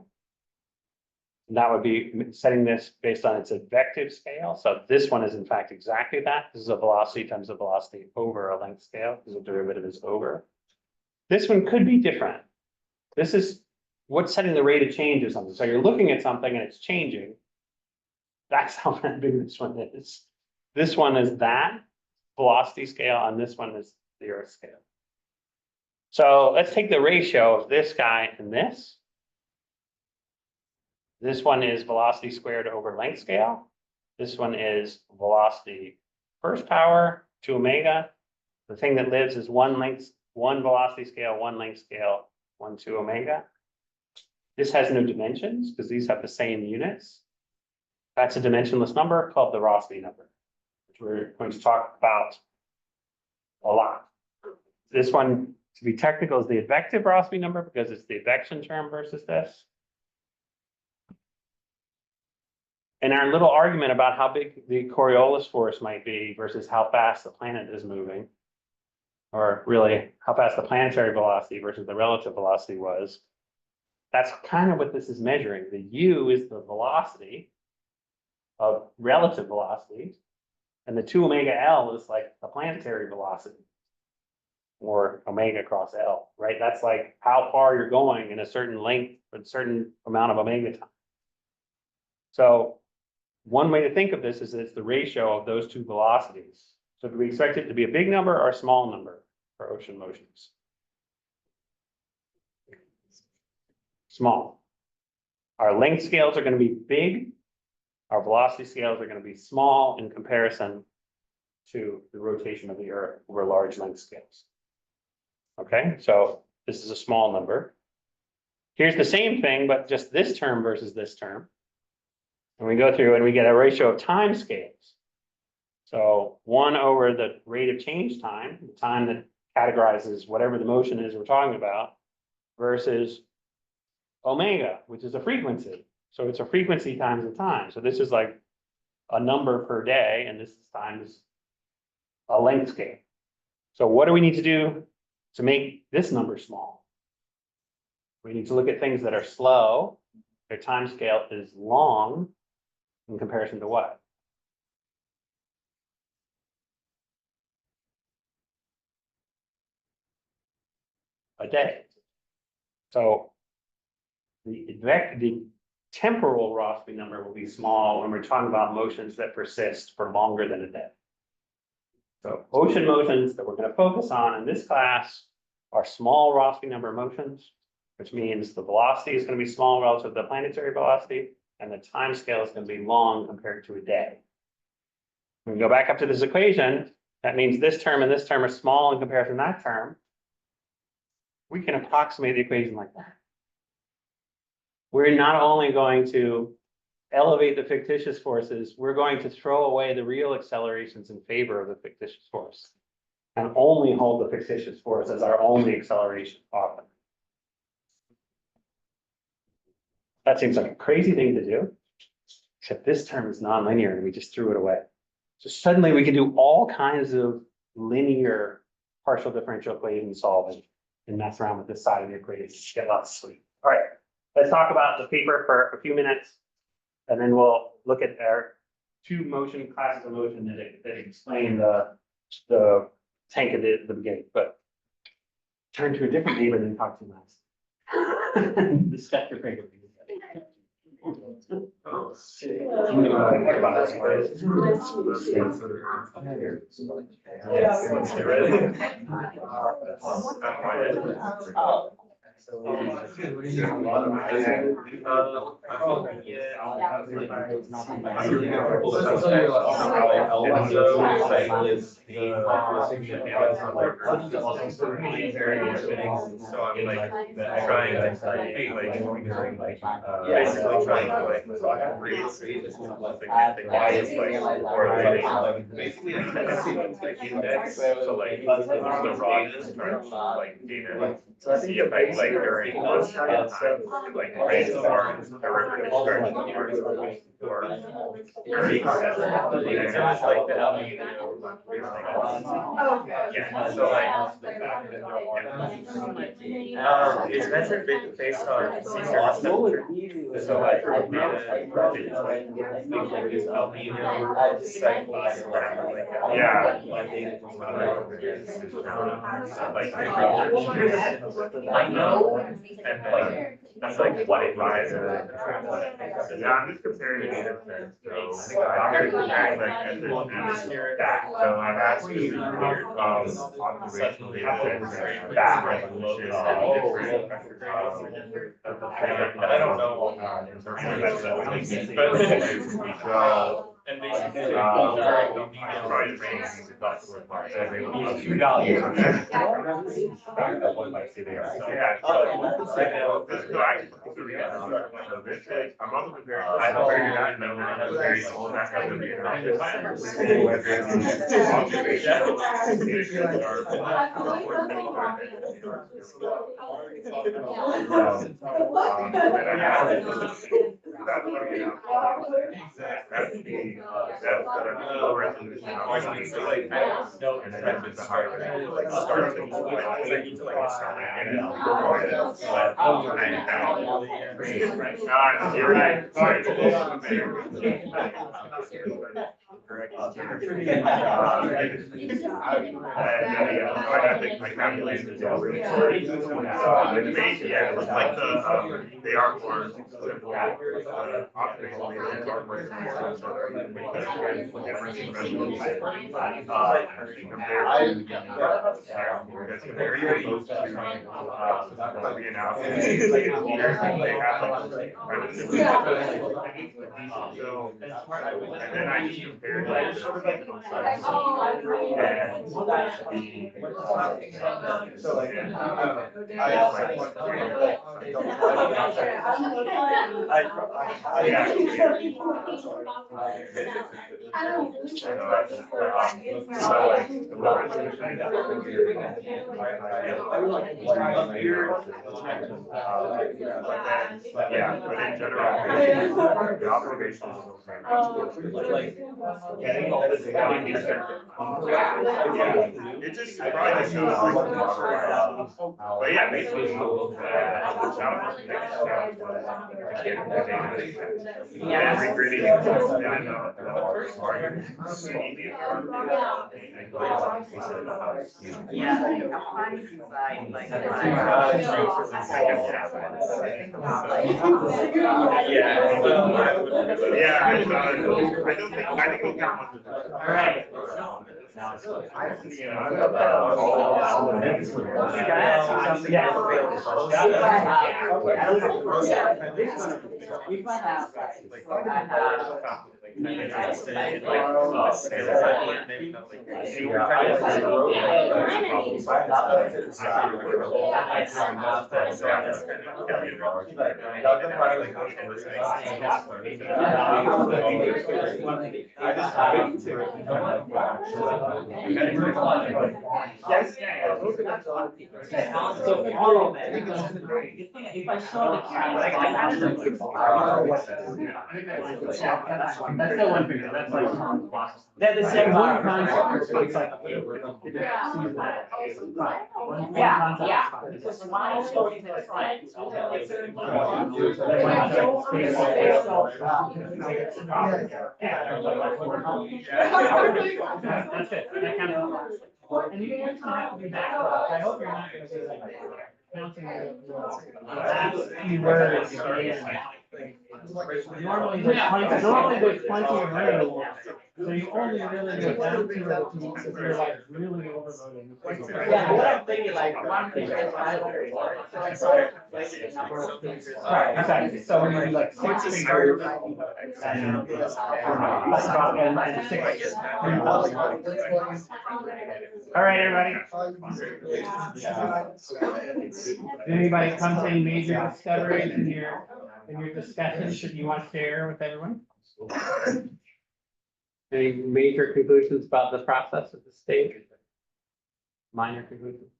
And that would be setting this based on its advective scale. So this one is in fact exactly that. This is a velocity times a velocity over a length scale, because the derivative is over. This one could be different. This is what's setting the rate of change of something. So you're looking at something and it's changing. That's how big this one is. This one is that velocity scale, and this one is the Earth scale. So let's take the ratio of this guy and this. This one is velocity squared over length scale. This one is velocity first power, 2 omega. The thing that lives is one velocity scale, one length scale, 1, 2 omega. This has no dimensions because these have the same units. That's a dimensionless number called the Rossby number, which we're going to talk about a lot. This one, to be technical, is the advective Rossby number because it's the advection term versus this. And our little argument about how big the Coriolis force might be versus how fast the planet is moving, or really how fast the planetary velocity versus the relative velocity was, that's kind of what this is measuring. The U is the velocity of relative velocity, and the 2 omega L is like the planetary velocity, or omega cross L, right? That's like how far you're going in a certain length for a certain amount of omega time. So one way to think of this is it's the ratio of those two velocities. So do we expect it to be a big number or a small number for ocean motions? Small. Our length scales are going to be big. Our velocity scales are going to be small in comparison to the rotation of the Earth over large length scales. Okay, so this is a small number. Here's the same thing, but just this term versus this term. And we go through and we get a ratio of time scales. So 1 over the rate of change time, the time that categorizes whatever the motion is we're talking about, versus omega, which is a frequency. So it's a frequency times the time. So this is like a number per day, and this is times a length scale. So what do we need to do to make this number small? We need to look at things that are slow. Their time scale is long in comparison to what? A day. So the temporal Rossby number will be small when we're talking about motions that persist for longer than a day. So ocean motions that we're going to focus on in this class are small Rossby number motions, which means the velocity is going to be small relative to the planetary velocity, and the time scale is going to be long compared to a day. When we go back up to this equation, that means this term and this term are small in comparison to that term. We can approximate the equation like that. We're not only going to elevate the fictitious forces, we're going to throw away the real accelerations in favor of the fictitious force and only hold the fictitious force as our only acceleration often. That seems like a crazy thing to do, except this term is nonlinear and we just threw it away. So suddenly we can do all kinds of linear partial differential equation solving and mess around with this side of the equation, get lots of sleep. All right, let's talk about the paper for a few minutes, and then we'll look at our 2 motion classes of motion that explain the tank at the beginning. But turn to a different neighbor than talk too much. Discuss your favorite. Basically, I index, so like, the raw like data. To see if I like during one time, like raise the bar, or discharge the bar, or. Yeah, so like. It's measured based on surface temperature. So like, I know, and like, that's like white rise. Yeah, I'm just comparing the data sets, so I'm comparing like as that, so I'm actually weird, observational data that resolution, different pressure gradients. And I don't know, in terms of that, but And basically. I probably just made things about the word mark. So they will use $2. One might say they are. So, yeah. So actually, so this is, I'm also prepared. I know where you're not, no, I'm very old. That's how to be an artist. That's the, low resolution. No, And then that's the higher resolution. Like starts to I need to like start and you're right. Correct. I got the, I calculated this over. The base, yeah, it looks like the, they are more simple. Observation data are more simple. So the difference in resolution. Compared to, that's very close to, the analysis. They have like, I would say. So, and then I just compared like the seasonal size. Yeah, but in general, the observation is it just probably just shows like the model. But yeah, basically, the challenge is next challenge was to get the data. Yeah, regrading it, and then the smart, yeah, I don't think it'll get much. All right. Yes. So all of it. If I saw the cat, like I have them. That's the one thing, that's like. They're the same concept, so it's like. Yeah. That's it, that kind of. And you don't have to be back, I hope you're not gonna be like counting the last few words. Normally there's plenty of room, so you only really go down to it if you're like really overloading. Yeah, what I'm thinking, like, one page is 500 words, so I saw like the number of pages. Right, exactly, so when you do like 6 figures. And 6. All right, everybody. Did anybody come to any major discoveries in your discussion, should you want to share with everyone? Any major conclusions about the process at this stage? Minor conclusions?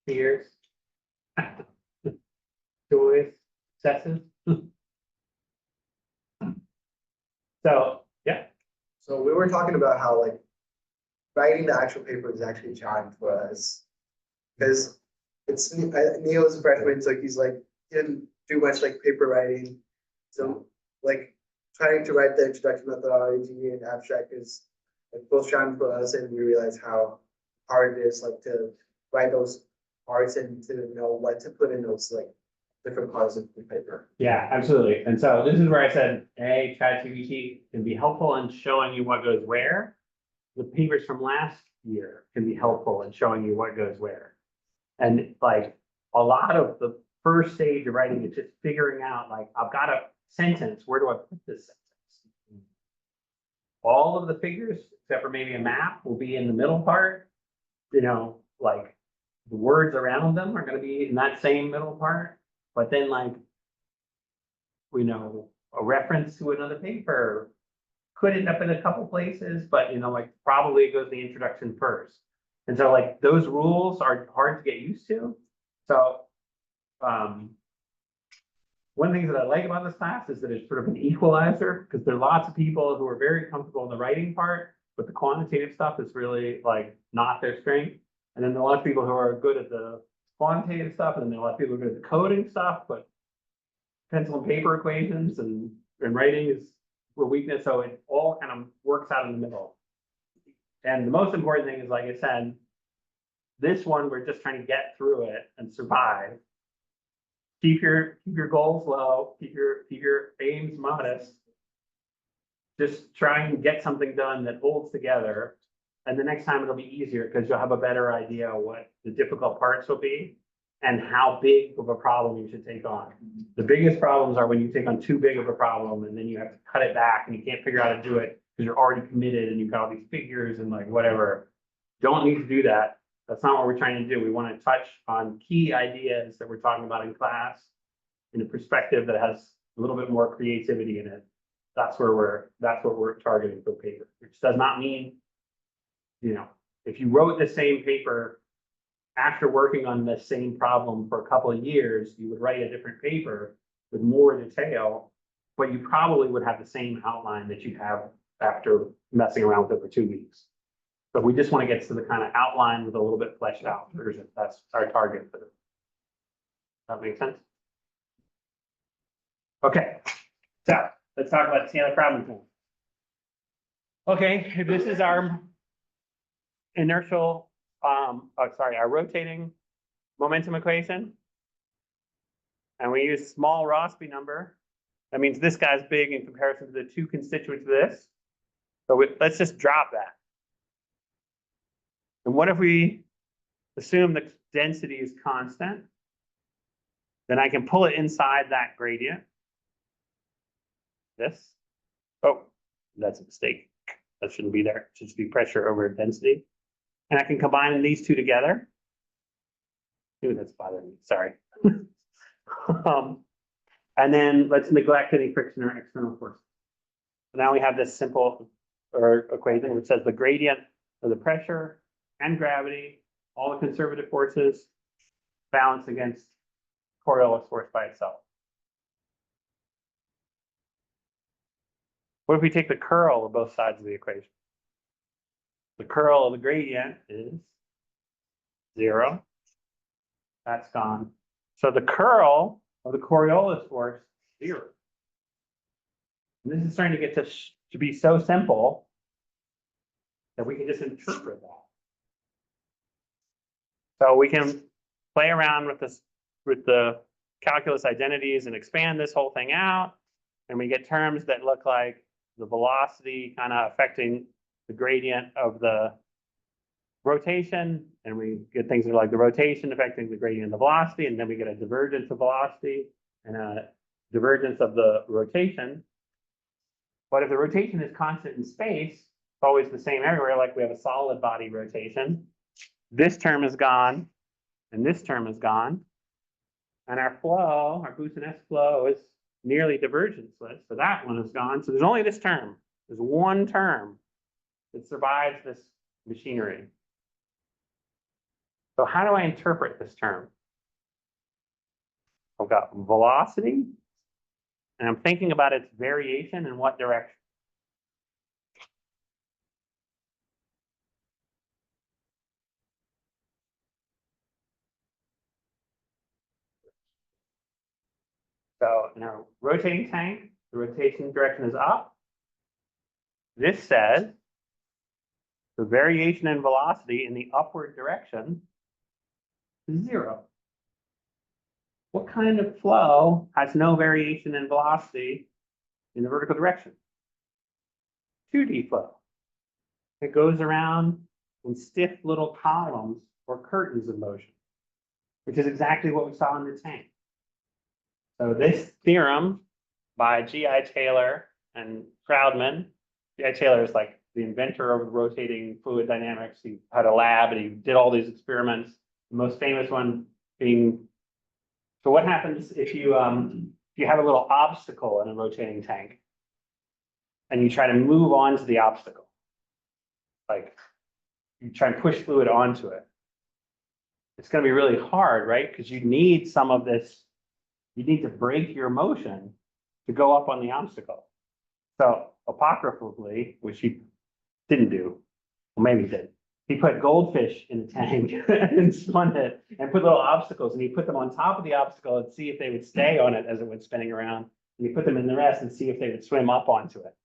Fears? Joys? Successes? So, yeah. So we were talking about how like writing the actual paper is actually a challenge for us. Because it's Neil's a freshman, so he's like, he didn't do much like paper writing. So like trying to write the introduction methodology and abstract is like both challenge for us, and we realize how hard it is like to write those parts and to know what to put in those like different parts of the paper. Yeah, absolutely. And so this is where I said, ChatGPT can be helpful in showing you what goes where. The papers from last year can be helpful in showing you what goes where. And like a lot of the first stage of writing is just figuring out like, I've got a sentence, where do I put this sentence? all of the figures, except for maybe a map, will be in the middle part. You know, like the words around them are gonna be in that same middle part, but then like, we know, a reference to another paper could end up in a couple places, but you know, like probably it goes the introduction first. And so like those rules are hard to get used to. So, one of the things that I like about this class is that it's sort of an equalizer, because there are lots of people who are very comfortable in the writing part, but the quantitative stuff is really like not their strength. And then there are a lot of people who are good at the quantitative stuff, and then there are a lot of people who are good at the coding stuff, but pencil and paper equations and writing is a weakness, so it all kind of works out in the middle. And the most important thing is, like I said, this one, we're just trying to get through it and survive. Keep your goals low, keep your aims modest. Just try and get something done that holds together. And the next time it'll be easier because you'll have a better idea of what the difficult parts will be and how big of a problem you should take on. The biggest problems are when you take on too big of a problem and then you have to cut it back and you can't figure out how to do it because you're already committed and you've got all these figures and like whatever. Don't need to do that. That's not what we're trying to do. We want to touch on key ideas that we're talking about in class in a perspective that has a little bit more creativity in it. That's what we're targeting for the paper, which does not mean, you know, if you wrote the same paper after working on the same problem for a couple of years, you would write a different paper with more detail, but you probably would have the same outline that you have after messing around with it for 2 weeks. But we just want to get to the kind of outline with a little bit fleshed out version. That's our target for this. That makes sense? Okay, so let's talk about the Taylor problem tool. Okay, this is our inertial, our rotating momentum equation. And we use small Rossby number. That means this guy's big in comparison to the two constituents of this. So let's just drop that. And what if we assume the density is constant? Then I can pull it inside that gradient. This. Oh, that's a mistake. That shouldn't be there. It should just be pressure over density. And I can combine these two together. Ooh, that's bothering me. Sorry. And then let's neglect any friction or external force. So now we have this simple equation which says the gradient of the pressure and gravity, all the conservative forces, balance against Coriolis force by itself. What if we take the curl of both sides of the equation? The curl of the gradient is 0. That's gone. So the curl of the Coriolis force, 0. And this is starting to get to be so simple that we can just interpret that. So we can play around with this, with the calculus identities and expand this whole thing out. And we get terms that look like the velocity kind of affecting the gradient of the rotation. And we get things that are like the rotation affecting the gradient of the velocity. And then we get a divergence of velocity and a divergence of the rotation. But if the rotation is constant in space, it's always the same everywhere, like we have a solid body rotation. This term is gone, and this term is gone. And our flow, our Boussinesq flow, is nearly divergenceless. So that one is gone. So there's only this term. There's one term that survives this machinery. So how do I interpret this term? I've got velocity, and I'm thinking about its variation in what direction. So in our rotating tank, the rotation direction is up. This says the variation in velocity in the upward direction is 0. What kind of flow has no variation in velocity in the vertical direction? 2D flow. It goes around in stiff little columns or curtains of motion, which is exactly what we saw in the tank. So this theorem by G.I. Taylor and Proudman Yeah, Taylor is like the inventor of rotating fluid dynamics. He had a lab and he did all these experiments. The most famous one being, so what happens if you have a little obstacle in a rotating tank and you try to move on to the obstacle? Like you try and push fluid onto it. It's going to be really hard, right? Because you need some of this, you need to break your motion to go up on the obstacle. So apocryphally, which he didn't do, well, maybe he did. He put goldfish in a tank and spun it and put little obstacles and he put them on top of the obstacle and see if they would stay on it as it went spinning around. And he put them in the rest and see if they would swim up onto it.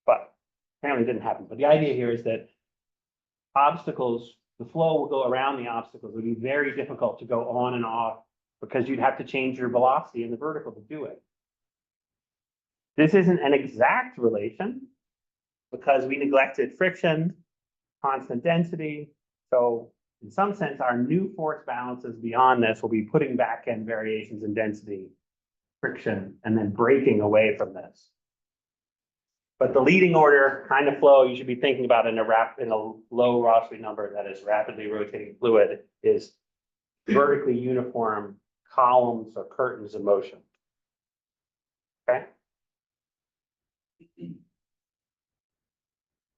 But apparently it didn't happen. But the idea here is that obstacles, the flow will go around the obstacles. It would be very difficult to go on and off because you'd have to change your velocity in the vertical to do it. This isn't an exact relation because we neglected friction, constant density. So in some sense, our new force balances beyond this will be putting back in variations in density, friction, and then breaking away from this. But the leading order kind of flow you should be thinking about in a low Rossby number that is rapidly rotating fluid is vertically uniform columns or curtains of motion. Okay.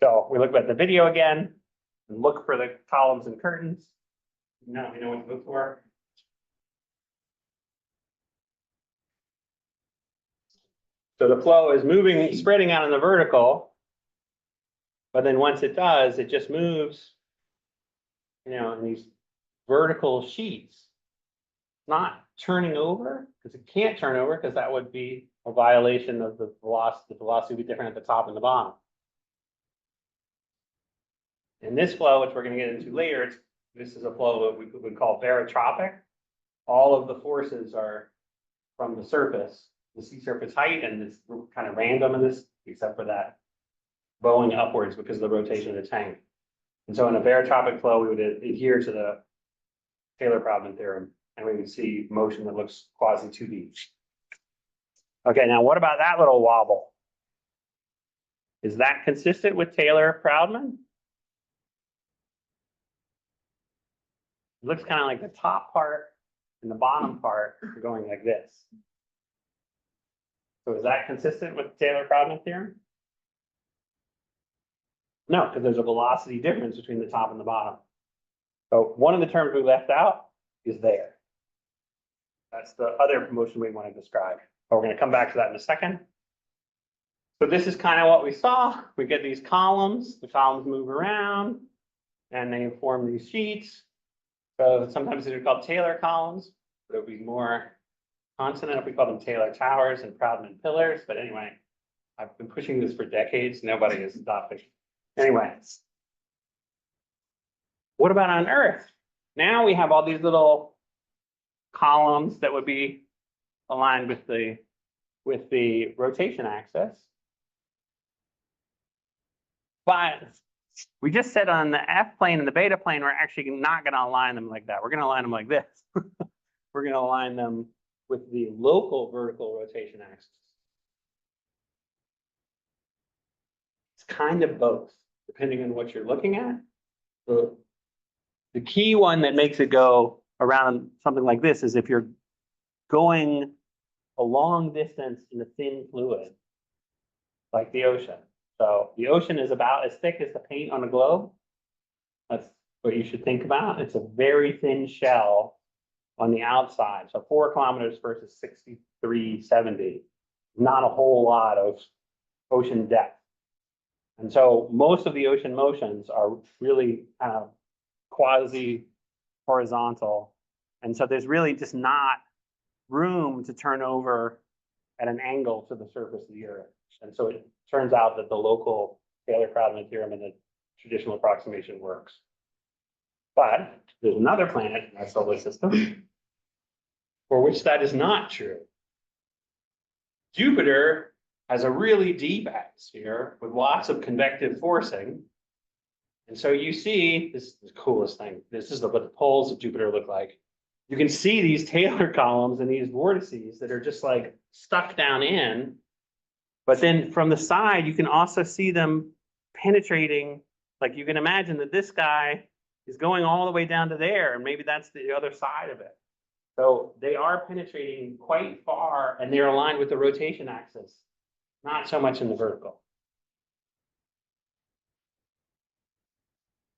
So we look at the video again and look for the columns and curtains. Now we know what to look for. So the flow is moving, spreading out in the vertical, but then once it does, it just moves, you know, in these vertical sheets, not turning over, because it can't turn over, because that would be a violation of the velocity. The velocity would be different at the top and the bottom. In this flow, which we're going to get into later, this is a flow that we would call barotropic. All of the forces are from the surface, the sea surface height, and it's kind of random in this, except for that bowing upwards because of the rotation of the tank. And so in a barotropic flow, we would adhere to the Taylor-Proudman theorem, and we would see motion that looks quasi 2D. Okay, now what about that little wobble? Is that consistent with Taylor-Proudman? It looks kind of like the top part and the bottom part are going like this. So is that consistent with the Taylor-Proudman theorem? No, because there's a velocity difference between the top and the bottom. So one of the terms we left out is there. That's the other motion we want to describe. But we're going to come back to that in a second. So this is kind of what we saw. We get these columns. The columns move around and they form these sheets. So sometimes they're called Taylor columns, but it would be more consonant if we call them Taylor towers and Proudman pillars. But anyway, I've been pushing this for decades. Nobody is stopping. Anyway, what about on Earth? Now we have all these little columns that would be aligned with the rotation axis. But we just said on the F plane and the beta plane, we're actually not going to align them like that. We're going to align them like this. We're going to align them with the local vertical rotation axis. It's kind of both, depending on what you're looking at. The key one that makes it go around something like this is if you're going a long distance in a thin fluid, like the ocean. So the ocean is about as thick as the paint on a globe. That's what you should think about. It's a very thin shell on the outside. So 4 kilometers versus 6370. Not a whole lot of ocean depth. And so most of the ocean motions are really kind of quasi horizontal. And so there's really just not room to turn over at an angle to the surface of the Earth. And so it turns out that the local Taylor-Proudman theorem and the traditional approximation works. But there's another planet in our solar system for which that is not true. Jupiter has a really deep atmosphere with lots of convective forcing. And so you see, this is the coolest thing. This is what the poles of Jupiter look like. You can see these Taylor columns and these vortices that are just like stuck down in. But then from the side, you can also see them penetrating, like you can imagine that this guy is going all the way down to there, and maybe that's the other side of it. So they are penetrating quite far, and they're aligned with the rotation axis, not so much in the vertical.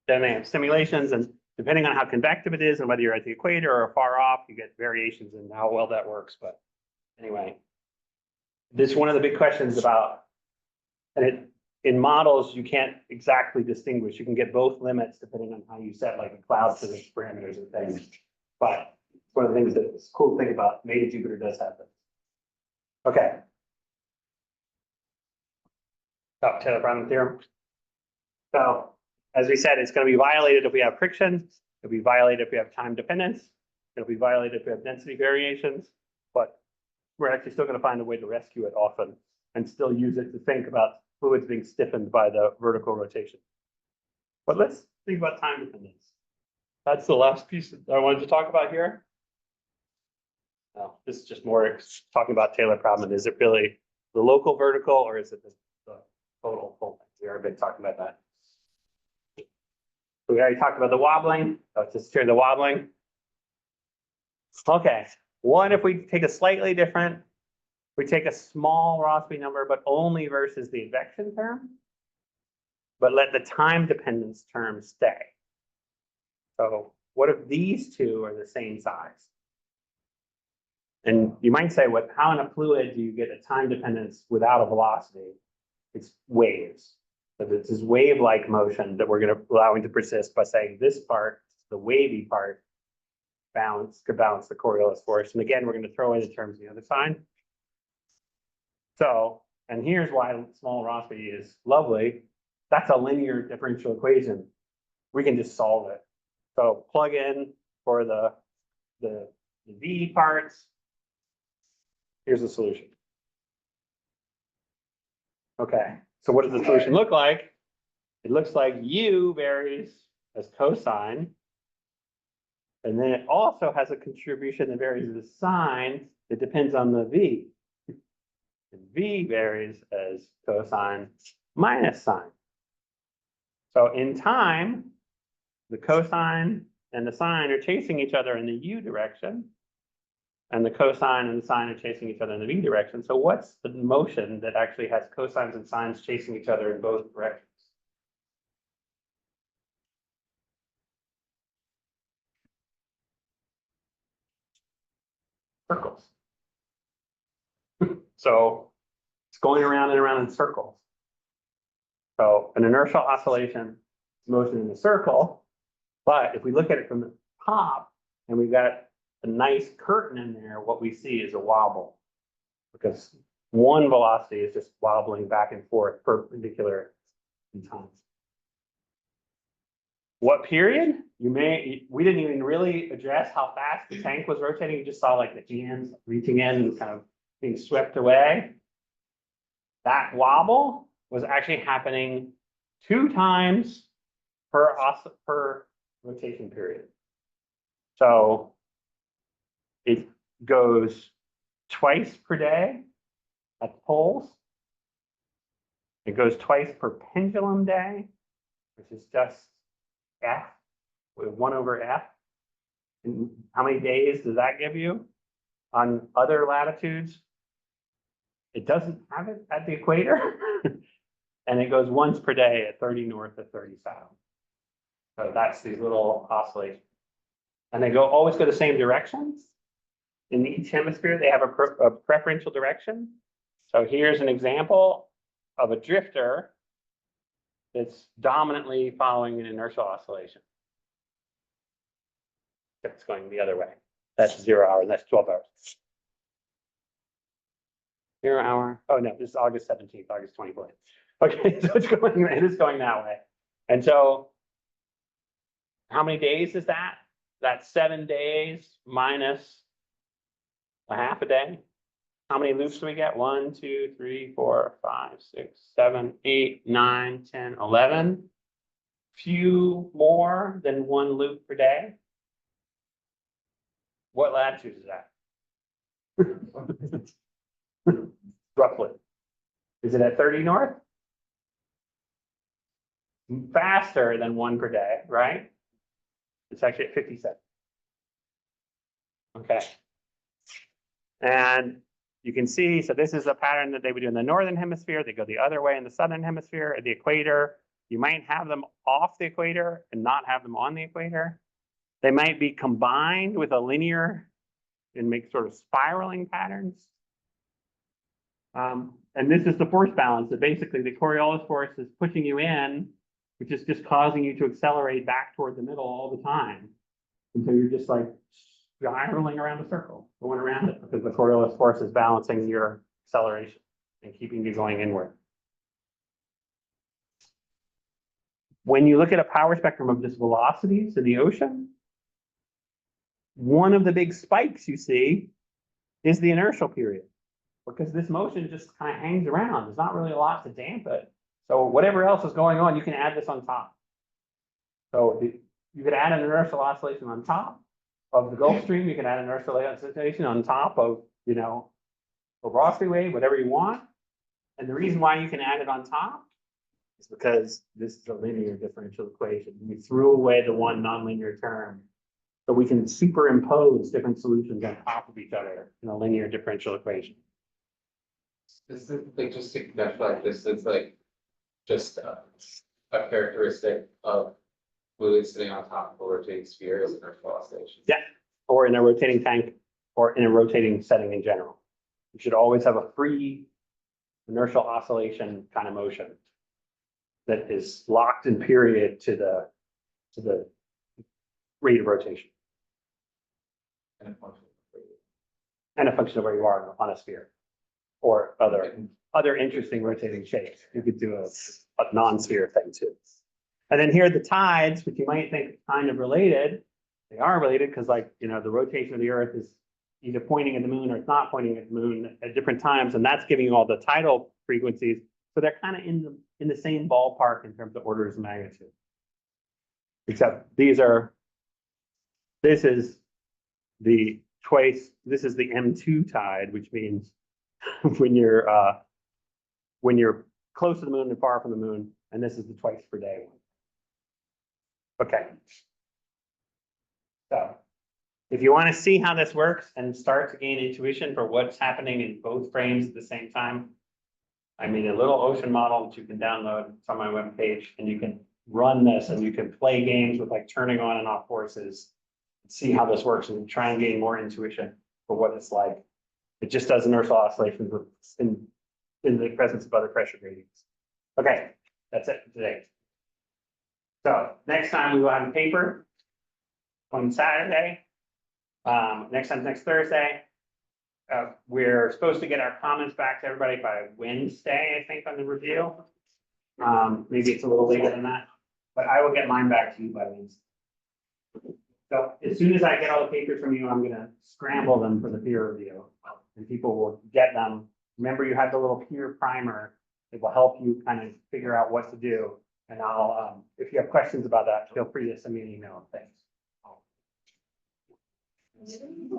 Then they have simulations, and depending on how convective it is and whether you're at the equator or far off, you get variations in how well that works. But anyway, this is one of the big questions about, and in models, you can't exactly distinguish. You can get both limits depending on how you set like the cloud physics parameters and things. But one of the things that's cool thing about Native Jupyter does have this. Okay. Oh, Taylor-Brown theorem. So as we said, it's going to be violated if we have friction. It'll be violated if we have time dependence. It'll be violated if we have density variations. But we're actually still going to find a way to rescue it often and still use it to think about fluids being stiffened by the vertical rotation. But let's think about time dependence. That's the last piece that I wanted to talk about here. This is just more talking about Taylor problem. Is it really the local vertical or is it the total full thing? We already been talking about that. We already talked about the wobbling. Let's just hear the wobbling. Okay, one, if we take a slightly different, we take a small Rossby number, but only versus the advection term, but let the time dependence term stay. So what if these two are the same size? And you might say, how in a fluid do you get a time dependence without a velocity? It's waves. So it's this wave-like motion that we're going to allowing to persist by saying this part, the wavy part, could balance the Coriolis force. And again, we're going to throw in the terms of the other side. So, and here's why small Rossby is lovely. That's a linear differential equation. We can just solve it. So plug in for the V parts. Here's the solution. Okay, so what does the solution look like? It looks like U varies as cosine. And then it also has a contribution that varies as sine. It depends on the V. And V varies as cosine minus sine. So in time, the cosine and the sine are chasing each other in the U direction. And the cosine and the sine are chasing each other in the V direction. So what's the motion that actually has cosines and sines chasing each other in both directions? Circles. So it's going around and around in circles. So an inertial oscillation is motion in a circle. But if we look at it from the top and we've got a nice curtain in there, what we see is a wobble. Because one velocity is just wobbling back and forth perpendicular in time. What period? We didn't even really address how fast the tank was rotating. You just saw like the hands reaching in and kind of being swept away. That wobble was actually happening 2 times per rotation period. So it goes twice per day at the poles. It goes twice per pendulum day, which is just F with 1 over F. And how many days does that give you on other latitudes? It doesn't have it at the equator. And it goes once per day at 30 north at 30 south. So that's these little oscillations. And they always go the same directions. In each hemisphere, they have a preferential direction. So here's an example of a drifter that's dominantly following an inertial oscillation. It's going the other way. That's 0 hour, and that's 12 hours. 0 hour. Oh no, this is August 17th, August 24th. Okay, so it is going that way. And so how many days is that? That's 7 days minus a half a day. How many loops do we get? 1, 2, 3, 4, 5, 6, 7, 8, 9, 10, 11. Few more than 1 loop per day. What latitude is that? Roughly. Is it at 30 north? Faster than 1 per day, right? It's actually at 57. Okay. And you can see, so this is a pattern that they would do in the northern hemisphere. They go the other way in the southern hemisphere. At the equator, you might have them off the equator and not have them on the equator. They might be combined with a linear and make sort of spiraling patterns. And this is the force balance. That basically the Coriolis force is pushing you in, which is just causing you to accelerate back toward the middle all the time. And so you're just like spiraling around a circle, going around it, because the Coriolis force is balancing your acceleration and keeping you going inward. When you look at a power spectrum of just velocities in the ocean, one of the big spikes you see is the inertial period, because this motion just kind of hangs around. There's not really a lot to damp it. So whatever else is going on, you can add this on top. So you could add an inertial oscillation on top of the Gulf Stream. You can add an inertial oscillation on top of, you know, a Rossby wave, whatever you want. And the reason why you can add it on top is because this is a linear differential equation. We threw away the one nonlinear term. So we can superimpose different solutions on top of each other in a linear differential equation. This is like, just to clarify, this is like just a characteristic of fluid sitting on top of a rotating sphere as an inertial oscillation. Yeah, or in a rotating tank, or in a rotating setting in general. You should always have a free inertial oscillation kind of motion that is locked in period to the rate of rotation. And a function of where you are on a sphere, or other interesting rotating shapes. You could do a non-sphere thing too. And then here are the tides, which you might think kind of related. They are related because, like, you know, the rotation of the Earth is either pointing at the moon or it's not pointing at the moon at different times, and that's giving you all the tidal frequencies. So they're kind of in the same ballpark in terms of orders of magnitude. Except this is the M2 tide, which means when you're close to the moon and far from the moon, and this is the twice per day one. Okay. So if you want to see how this works and start to gain intuition for what's happening in both frames at the same time, I made a little ocean model that you can download. It's on my webpage, and you can run this and you can play games with like turning on and off forces, see how this works, and try and gain more intuition for what it's like. It just does inertial oscillations in the presence of other pressure gradients. Okay, that's it for today. So next time we will have a paper on Saturday. Next Thursday. We're supposed to get our comments back to everybody by Wednesday, I think, on the review. Maybe it's a little later than that, but I will get mine back to you by Wednesday. So as soon as I get all the papers from you, I'm gonna scramble them for the peer review, and people will get them. Remember, you have the little peer primer. It will help you kind of figure out what to do. And I'll, if you have questions about that, feel free to send me an email. Thanks. Oh, is that the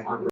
one?